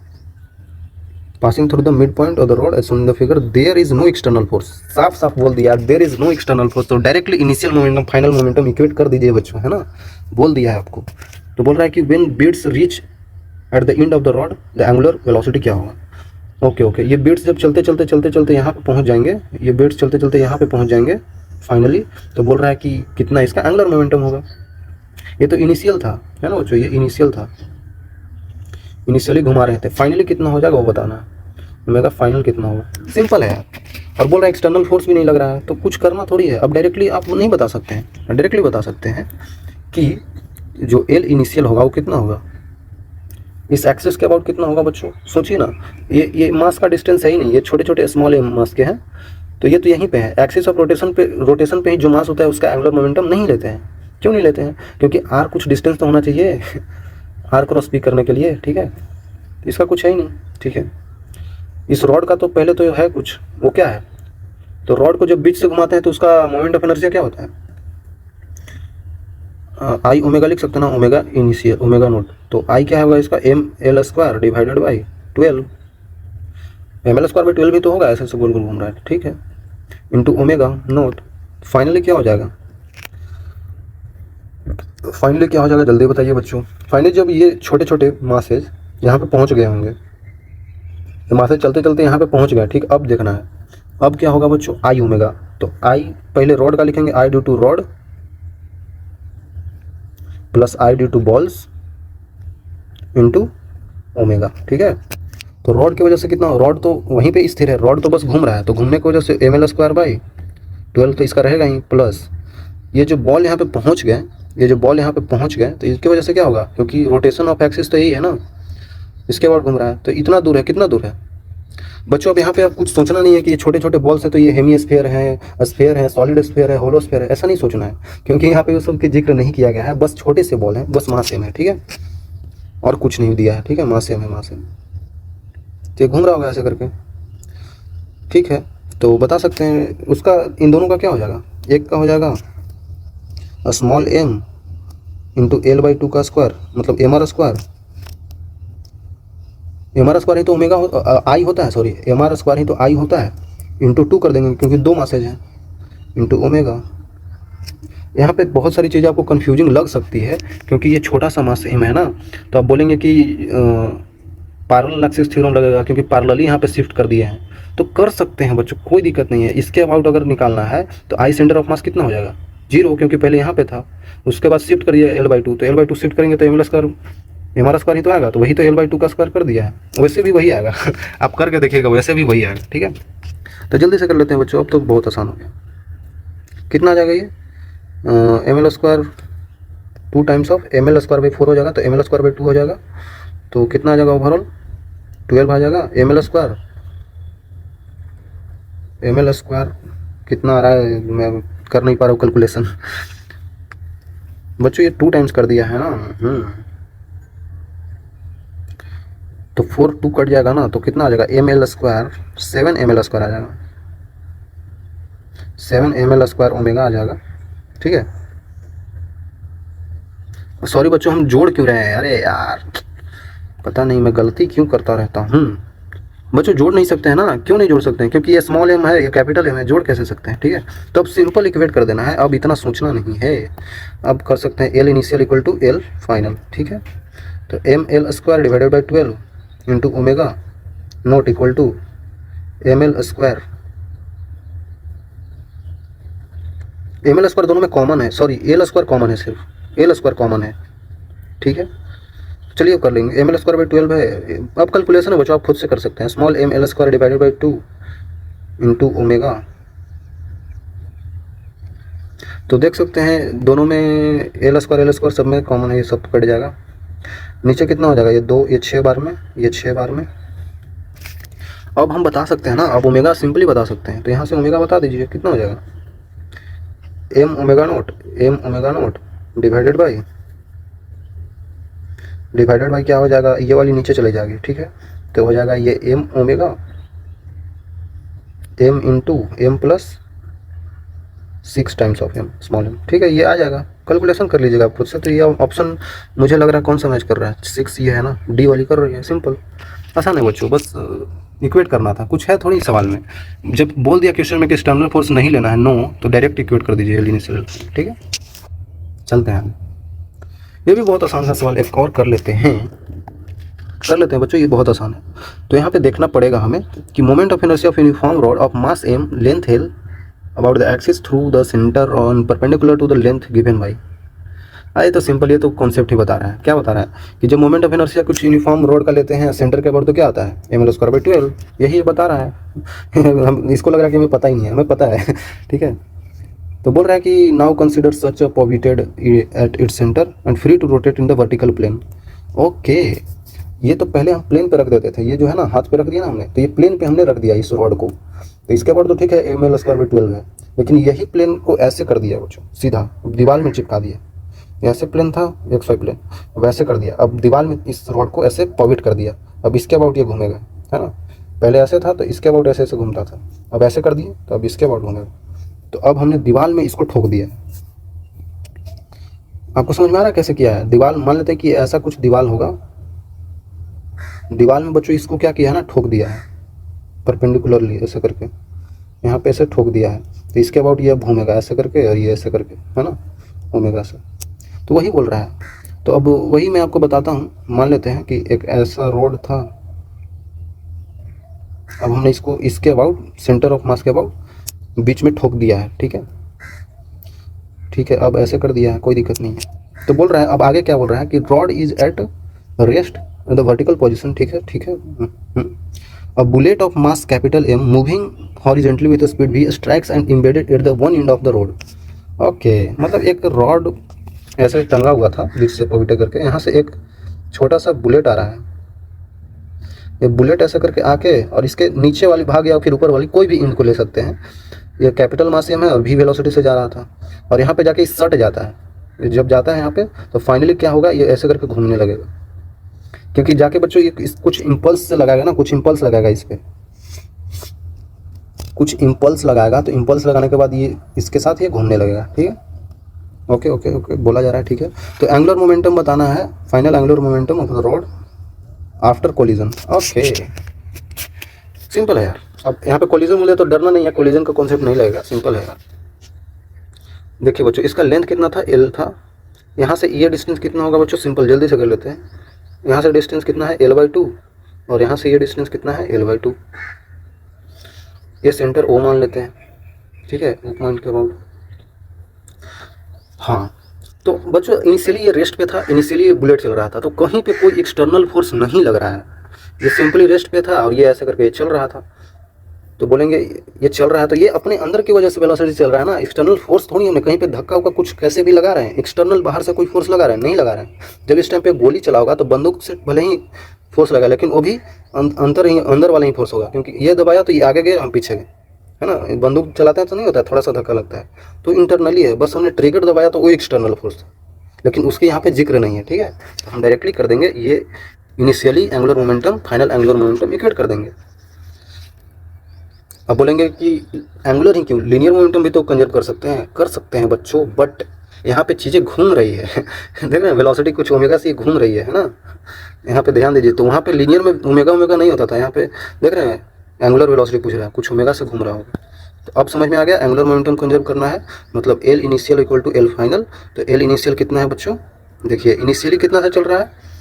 Passing through the mid point of the rod as shown in the figure, there is no external force, साफ साफ बोल दिया, there is no external force, तो directly initial momentum final momentum equate कर दीजिए बच्चों, है ना, बोल दिया है आपको। तो बोल रहा है कि when beads reach at the end of the rod the angular velocity क्या होगा। ओके ओके, ये बीट्स जब चलते चलते चलते चलते यहाँ पे पहुँच जाएंगे, ये बीट्स चलते चलते यहाँ पे पहुँच जाएंगे फाइनली, तो बोल रहा है कि कितना इसका एंगुलर मोमेंटम होगा। ये तो इनिशियल था, है ना बच्चों, ये इनिशियल था, इनिशियली घुमा रहे थे, फाइनली कितना हो जाएगा वो बताना है, ओमेगा फाइनल कितना होगा, सिंपल है यार। और बोल रहा है एक्सटर्नल फोर्स भी नहीं लग रहा है, तो कुछ करना थोड़ी है, अब डायरेक्टली आप नहीं बता सकते हैं, डायरेक्टली बता सकते हैं कि जो एल इनिशियल होगा वो कितना होगा, इस एक्सिस के अबाउट कितना होगा बच्चों, सोचिए ना, ये मास का डिस्टेंस है ही नहीं, ये छोटे छोटे स्मॉल मास के हैं, तो ये तो यहीं पे है, एक्सिस ऑफ रोटेशन पे ही जो मास होता है उसका एंगुलर मोमेंटम नहीं लेते हैं। क्यों नहीं लेते हैं, क्योंकि आर कुछ डिस्टेंस तो होना चाहिए आर क्रॉस पी करने के लिए, ठीक है, इसका कुछ है ही नहीं, ठीक है। इस रॉड का तो पहले तो है कुछ, वो क्या है, तो रॉड को जब बीच से घुमाते हैं तो उसका मोमेंट ऑफ इनर्शिया क्या होता है, आई ओमेगा लिख सकते हैं ना, ओमेगा इनिशियल ओमेगा नोट, तो आई क्या होगा इसका, M L square divided by 12, M L square by 12 भी तो होगा, ऐसे ऐसे गोल गोल घूम रहा है, ठीक है, इंटू ओमेगा नोट। फाइनली क्या हो जाएगा, फाइनली क्या हो जाएगा जल्दी बताइए बच्चों। फाइनली जब ये छोटे छोटे मासेज यहाँ पे पहुँच गए होंगे, तो मासेज चलते चलते यहाँ पे पहुँच गए, ठीक, अब देखना है अब क्या होगा बच्चों, आई ओमेगा, तो आई पहले रॉड का लिखेंगे, I due to rod plus I due to balls into omega, ठीक है। तो रॉड की वजह से कितना, रॉड तो वहीं पे स्थिर है, रॉड तो बस घूम रहा है, तो घूमने की वजह से एम एल स्क्वायर बाई 12 तो इसका रहेगा ही, प्लस ये जो बॉल यहाँ पे पहुँच गए, ये जो बॉल यहाँ पे पहुँच गए तो इसकी वजह से क्या होगा, क्योंकि रोटेशन ऑफ एक्सिस तो यही है ना, इसके बाद घूम रहा है, तो इतना दूर है, कितना दूर है बच्चों। अब यहाँ पे आप कुछ सोचना नहीं है कि ये छोटे छोटे बॉल्स है तो ये हेमिस्फीयर है, सॉलिड स्फीयर है, होलो स्फीयर है, ऐसा नहीं सोचना है, क्योंकि यहाँ पे उस सब की जिक्र नहीं किया गया है, बस छोटे से बॉल हैं, बस मास सेम है, ठीक है, और कुछ नहीं दिया है, ठीक है, मास सेम है, मास सेम, तो ये घूम रहा होगा ऐसे करके, ठीक है। तो बता सकते हैं उसका, इन दोनों का क्या हो जाएगा, एक का हो जाएगा small M into L by 2 का स्क्वायर, मतलब M R square, M R square ही तो ओमेगा आई होता है, सॉरी एम आर स्क्वायर ही तो आई होता है, इंटू 2 कर देंगे क्योंकि दो मासेज हैं, इंटू ओमेगा। यहाँ पे बहुत सारी चीज़ें आपको कन्फ्यूजिंग लग सकती है, क्योंकि ये छोटा सा मास एम है ना, तो आप बोलेंगे कि पैरेलल एक्सिस थ्योरम लगेगा, क्योंकि पैरेलली यहाँ पे शिफ्ट कर दिए हैं, तो कर सकते हैं बच्चों, कोई दिक्कत नहीं है। इसके अबाउट अगर निकालना है तो आई सेंटर ऑफ मास कितना हो जाएगा, 0, क्योंकि पहले यहाँ पे था, उसके बाद शिफ्ट करिए L/2, तो L/2 शिफ्ट करेंगे तो एम आर स्क्वायर ही तो आएगा, तो वही तो L/2 का स्क्वायर कर दिया है, वैसे भी वही आएगा आप करके देखिएगा, वैसे भी वही आएगा, ठीक है। तो जल्दी से कर लेते हैं बच्चों, अब तो बहुत आसान हो गया। कितना आ जाएगा ये, M L square 2 times of M L square by 4 हो जाएगा, तो एम एल स्क्वायर बाई 2 हो जाएगा, तो कितना आ जाएगा ओवरऑल 12 आ जाएगा। एम एल स्क्वायर कितना आ रहा है, मैं कर नहीं पा रहा हूँ कैलकुलेशन बच्चों, ये 2 टाइम्स कर दिया है ना, तो 4 2 कट जाएगा ना, तो कितना आ जाएगा, M L square 7 M L square आ जाएगा, 7 एम एल स्क्वायर ओमेगा आ जाएगा, ठीक है। सॉरी बच्चों, हम जोड़ क्यों रहे हैं, अरे यार पता नहीं मैं गलती क्यों करता रहता हूँ बच्चों, जोड़ नहीं सकते हैं ना, क्यों नहीं जोड़ सकते हैं, क्योंकि ये स्मॉल एम है, ये कैपिटल एम है, जोड़ कैसे सकते हैं, ठीक है। तो अब सिंपल इक्वेट कर देना है, अब इतना सोचना नहीं है, अब कर सकते हैं L initial equal to L final, ठीक है। तो M L square divided by 12 into omega naught equal to M L square, M L square दोनों में कॉमन है, सॉरी एल स्क्वायर कॉमन है, सिर्फ एल स्क्वायर कॉमन है, ठीक है। चलिए अब कर लेंगे। एम एल स्क्वायर बाई 12 है, अब कैलकुलेशन है बच्चों, आप खुद से कर सकते हैं। Small M L square divided by 2 into omega. तो देख सकते हैं दोनों में एल स्क्वायर सब में कॉमन है, ये सब कट जाएगा। नीचे कितना हो जाएगा, ये 2, ये 6 बार में, ये 6 बार में। अब हम बता सकते हैं ना, अब ओमेगा सिंपली बता सकते हैं, तो यहाँ से ओमेगा बता दीजिए कितना हो जाएगा। M omega naught divided by क्या हो जाएगा, ये वाली नीचे चले जाएगी, ठीक है। तो हो जाएगा ये M omega M into M plus 6 times of M small M, ठीक है। ये आ जाएगा, कैलकुलेशन कर लीजिएगा आप खुद से। तो ये ऑप्शन मुझे लग रहा है कौन सा मैच कर रहा है, 6 ये है ना, डी वाली कर रही है। सिंपल, आसान है बच्चों, बस इक्वेट करना था, कुछ है थोड़ी सवाल में। जब बोल दिया क्वेश्चन में कि एक्सटर्नल फोर्स नहीं लेना है, नो, तो डायरेक्ट इक्वेट कर दीजिए इनिशियल, ठीक है। चलते हैं, ये भी बहुत आसान सा सवाल, एक और कर लेते हैं बच्चों, ये बहुत आसान है। तो यहाँ पे देखना पड़ेगा हमें कि moment of inertia of uniform rod of mass M length L about the axis through the centre on perpendicular to the length given by. ये तो सिंपल, ये तो कॉन्सेप्ट ही बता रहा है। क्या बता रहा है कि जब मोमेंट ऑफ इनर्शिया कुछ यूनिफॉर्म रॉड का लेते हैं सेंटर के अबाउट, तो क्या आता है, एम एल स्क्वायर बाई 12, यही बता रहा है। हम इसको लग रहा है कि हमें पता ही नहीं है, हमें पता है। ठीक है, तो बोल रहा है कि now consider such a pivoted at its centre and free to rotate in the vertical plane. Okay, ये तो पहले हम प्लेन पे रख देते थे, ये जो है ना हाथ पे रख दिया ना हमने, तो ये प्लेन पे हमने रख दिया इस रॉड को। तो इसके बाद तो ठीक है एम एल स्क्वायर बाई 12 है, लेकिन यही प्लेन को ऐसे कर दिया बच्चों, सीधा दीवार में चिपका दिया। ऐसे प्लेन था XY प्लेन, वैसे कर दिया, अब दीवार में इस रॉड को ऐसे पॉविट कर दिया। अब इसके अबाउट ये घूमेगा, है ना। पहले ऐसे था तो इसके अबाउट ऐसे ऐसे घूमता था, अब ऐसे कर दिए तो अब इसके अबाउट घूमेगा। तो अब हमने दीवार में इसको ठोक दिया। आपको समझ में आ रहा है कैसे किया है। दीवार मान लेते हैं कि ऐसा कुछ दीवार होगा, दीवार में बच्चों इसको क्या किया है ना, ठोक दिया है परपेंडिकुलरली ऐसे करके, यहाँ पे ऐसे ठोक दिया है। तो इसके अबाउट ये घूमेगा ऐसे करके और ये ऐसे करके, है ना, ओमेगा से। तो वही बोल रहा है। तो अब वही मैं आपको बताता हूँ। मान लेते हैं कि एक ऐसा रोड था, अब हमने इसको इसके अबाउट सेंटर ऑफ मास के अबाउट बीच में ठोक दिया है, ठीक है। ठीक है, अब ऐसे कर दिया है, कोई दिक्कत नहीं है। तो बोल रहा है, अब आगे क्या बोल रहा है कि rod is at rest in the vertical position, ठीक है, ठीक है। A bullet of mass capital M moving horizontally with speed V strikes and embedded at the one end of the rod. Okay, मतलब एक रॉड ऐसे टंगा हुआ था बीच से पॉविटे करके, यहाँ से एक छोटा सा बुलेट आ रहा है। ये बुलेट ऐसे करके आके और इसके नीचे वाली भाग या फिर ऊपर वाली कोई भी इंड को ले सकते हैं। ये कैपिटल मास एम है और v वेलोसिटी से जा रहा था, और यहाँ पे जाके सट जाता है। जब जाता है यहाँ पे तो फाइनली क्या होगा, ये ऐसे करके घूमने लगेगा, क्योंकि जाके बच्चों ये कुछ इम्पल्स से लगाएगा ना, कुछ इम्पल्स लगाएगा इस पर, कुछ इम्पल्स लगाएगा। तो इम्पल्स लगाने के बाद ये इसके साथ ये घूमने लगेगा, ठीक है। ओके ओके ओके बोला जा रहा है, ठीक है। तो एंगुलर मोमेंटम बताना है, final angular momentum of the rod after collision. Okay, simple है यार। अब यहाँ पे कोलिजन मिले तो डरना नहीं है, कोलिजन का कॉन्सेप्ट नहीं लगेगा, सिंपल है यार। देखिए बच्चों, इसका लेंथ कितना था, L था। यहाँ से ये डिस्टेंस कितना होगा बच्चों, सिंपल जल्दी से कर लेते हैं। यहाँ से डिस्टेंस कितना है, L/2, और यहाँ से ये डिस्टेंस कितना है, L/2। ये सेंटर O मान लेते हैं, ठीक है, O पॉइंट के अबाउट। हाँ, तो बच्चों इनिशियली ये रेस्ट पे था, इनिशियली ये बुलेट चल रहा था, तो कहीं पे कोई एक्सटर्नल फोर्स नहीं लग रहा है। ये सिंपली रेस्ट पे था और ये ऐसे करके चल रहा था। तो बोलेंगे ये चल रहा है तो ये अपने अंदर की वजह से वेलोसिटी चल रहा है ना, एक्सटर्नल फोर्स थोड़ी हमें कहीं पे धक्का होगा कुछ कैसे भी लगा रहे हैं, एक्सटर्नल बाहर से कोई फोर्स लगा रहे हैं, नहीं लगा रहे हैं। जब इस टाइम पे गोली चलाओगा तो बंदूक से भले ही फोर्स लगा, लेकिन वो भी अंदर वाला ही फोर्स होगा, क्योंकि ये दबाया तो ये आगे गए, हम पीछे गए, है ना। बंदूक चलाते हैं तो नहीं होता है, थोड़ा सा धक्का लगता है, तो इंटरनली है, बस हमने ट्रिगर दबाया तो वो एक्सटर्नल फोर्स, लेकिन उसके यहाँ पे जिक्र नहीं है, ठीक है। तो हम डायरेक्टली कर देंगे ये initially angular momentum, final angular momentum equate कर देंगे। अब बोलेंगे कि एंगुलर ही क्यों, लीनियर मोमेंटम भी तो कंजर्व कर सकते हैं बच्चों, बट यहाँ पे चीज़ें घूम रही है। देख रहे हैं वेलोसिटी कुछ ओमेगा से घूम रही है ना, यहाँ पे ध्यान दीजिए। तो वहाँ पे लीनियर में ओमेगा नहीं होता था, यहाँ पे देख रहे हैं एंगुलर वेलोसिटी पूछ रहा है, कुछ ओमेगा से घूम रहा होगा। तो अब समझ में आ गया, एंगुलर मोमेंटम कंजर्व करना है मतलब L initial equal to L final. तो L इनिशियल कितना है बच्चों, देखिए इनिशियली कितना से चल रहा है,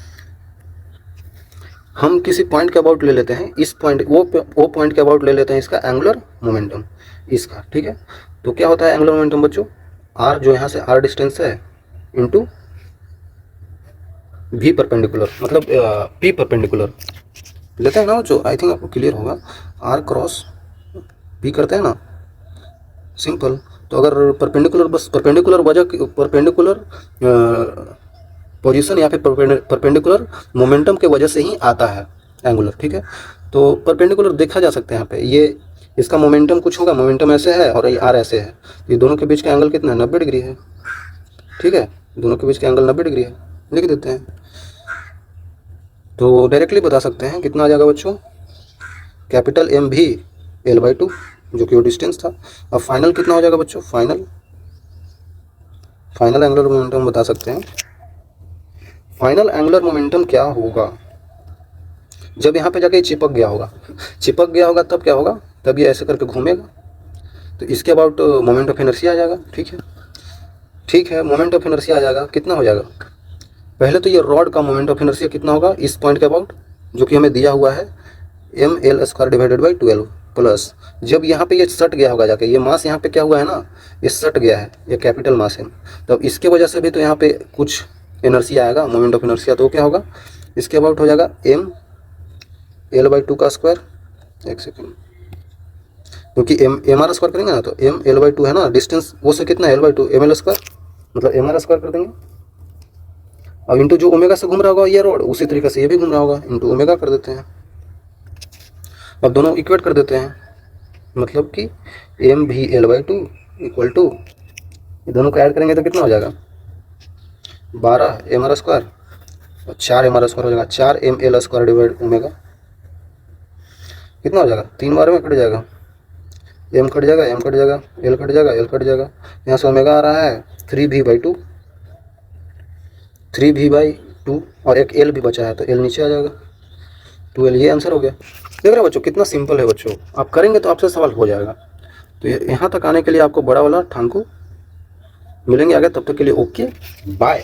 हम किसी पॉइंट के अबाउट ले लेते हैं, इस पॉइंट वो पॉइंट के अबाउट ले लेते हैं इसका एंगुलर मोमेंटम इसका, ठीक है। तो क्या होता है एंगुलर मोमेंटम बच्चों, r जो यहाँ से r डिस्टेंस है इंटू भी परपेंडिकुलर, मतलब पी परपेंडिकुलर लेते हैं ना जो, आई थिंक आपको क्लियर होगा। आर क्रॉस पी करते हैं ना, सिंपल। तो अगर परपेंडिकुलर, बस परपेंडिकुलर वजह, परपेंडिकुलर पोजीशन या फिर परपेंडिकुलर मोमेंटम के वजह से ही आता है एंगुलर, ठीक है। तो परपेंडिकुलर देखा जा सकता है यहाँ पे, ये इसका मोमेंटम कुछ होगा, मोमेंटम ऐसे है और ये आर ऐसे है, ये दोनों के बीच का एंगल कितना है, 90 डिग्री है, ठीक है। दोनों के बीच का एंगल 90 डिग्री है, लिख देते हैं। तो डायरेक्टली बता सकते हैं कितना आ जाएगा बच्चों, कैपिटल एम भी L/2, जो कि वो डिस्टेंस था। अब फाइनल कितना हो जाएगा बच्चों, फाइनल एंगुलर मोमेंटम बता सकते हैं। फाइनल एंगुलर मोमेंटम क्या होगा, जब यहाँ पे जाके चिपक गया होगा, तब क्या होगा, तब ये ऐसे करके घूमेगा, तो इसके अबाउट मोमेंट ऑफ इनर्शिया आ जाएगा, ठीक है। मोमेंट ऑफ इनर्शिया आ जाएगा, कितना हो जाएगा, पहले तो ये रॉड का मोमेंट ऑफ इनर्शिया कितना होगा इस पॉइंट के अबाउट, जो कि हमें दिया हुआ है ml² डिवाइडेड बाई 12 प्लस, जब यहाँ पे ये सट गया होगा जाके, ये मास यहाँ पे क्या हुआ है ना, ये सट गया है, ये कैपिटल मास है, तब इसके वजह से भी तो यहाँ पे कुछ इनर्शिया आएगा, मोमेंट ऑफ इनर्शिया, तो क्या होगा, इसके अबाउट हो जाएगा ml/2 का स्क्वायर, एक सेकेंड, क्योंकि mr स्क्वायर करेंगे ना, तो ml/2 है ना डिस्टेंस, वो से कितना है L/2 ml², मतलब mr स्क्वायर कर देंगे। अब इंटू जो ओमेगा से घूम रहा होगा ये रोड, उसी तरीके से ये भी घूम रहा होगा, इंटू ओमेगा कर देते हैं। अब दोनों इक्वेट कर देते हैं, मतलब कि एम भी L/2 इक्वल टू, ये दोनों को ऐड करेंगे तो कितना हो जाएगा, 12 mr स्क्वायर और 4 mr स्क्वायर हो जाएगा, 4 ml² डिवाइड ओमेगा, कितना हो जाएगा, 3 बार में कट जाएगा, m कट जाएगा, m कट जाएगा, l कट जाएगा, l कट जाएगा, यहाँ से ओमेगा आ रहा है 3v/2, 3v/2 और एक l भी बचा है, तो l नीचे आ जाएगा, 2l, ये आंसर हो गया। देख रहे हो बच्चों कितना सिंपल है बच्चों, आप करेंगे तो आपसे सवाल हो जाएगा। तो यहाँ तक आने के लिए आपको बड़ा वाला ठांकू मिलेंगे आगे, तब तक के लिए ओके बाय।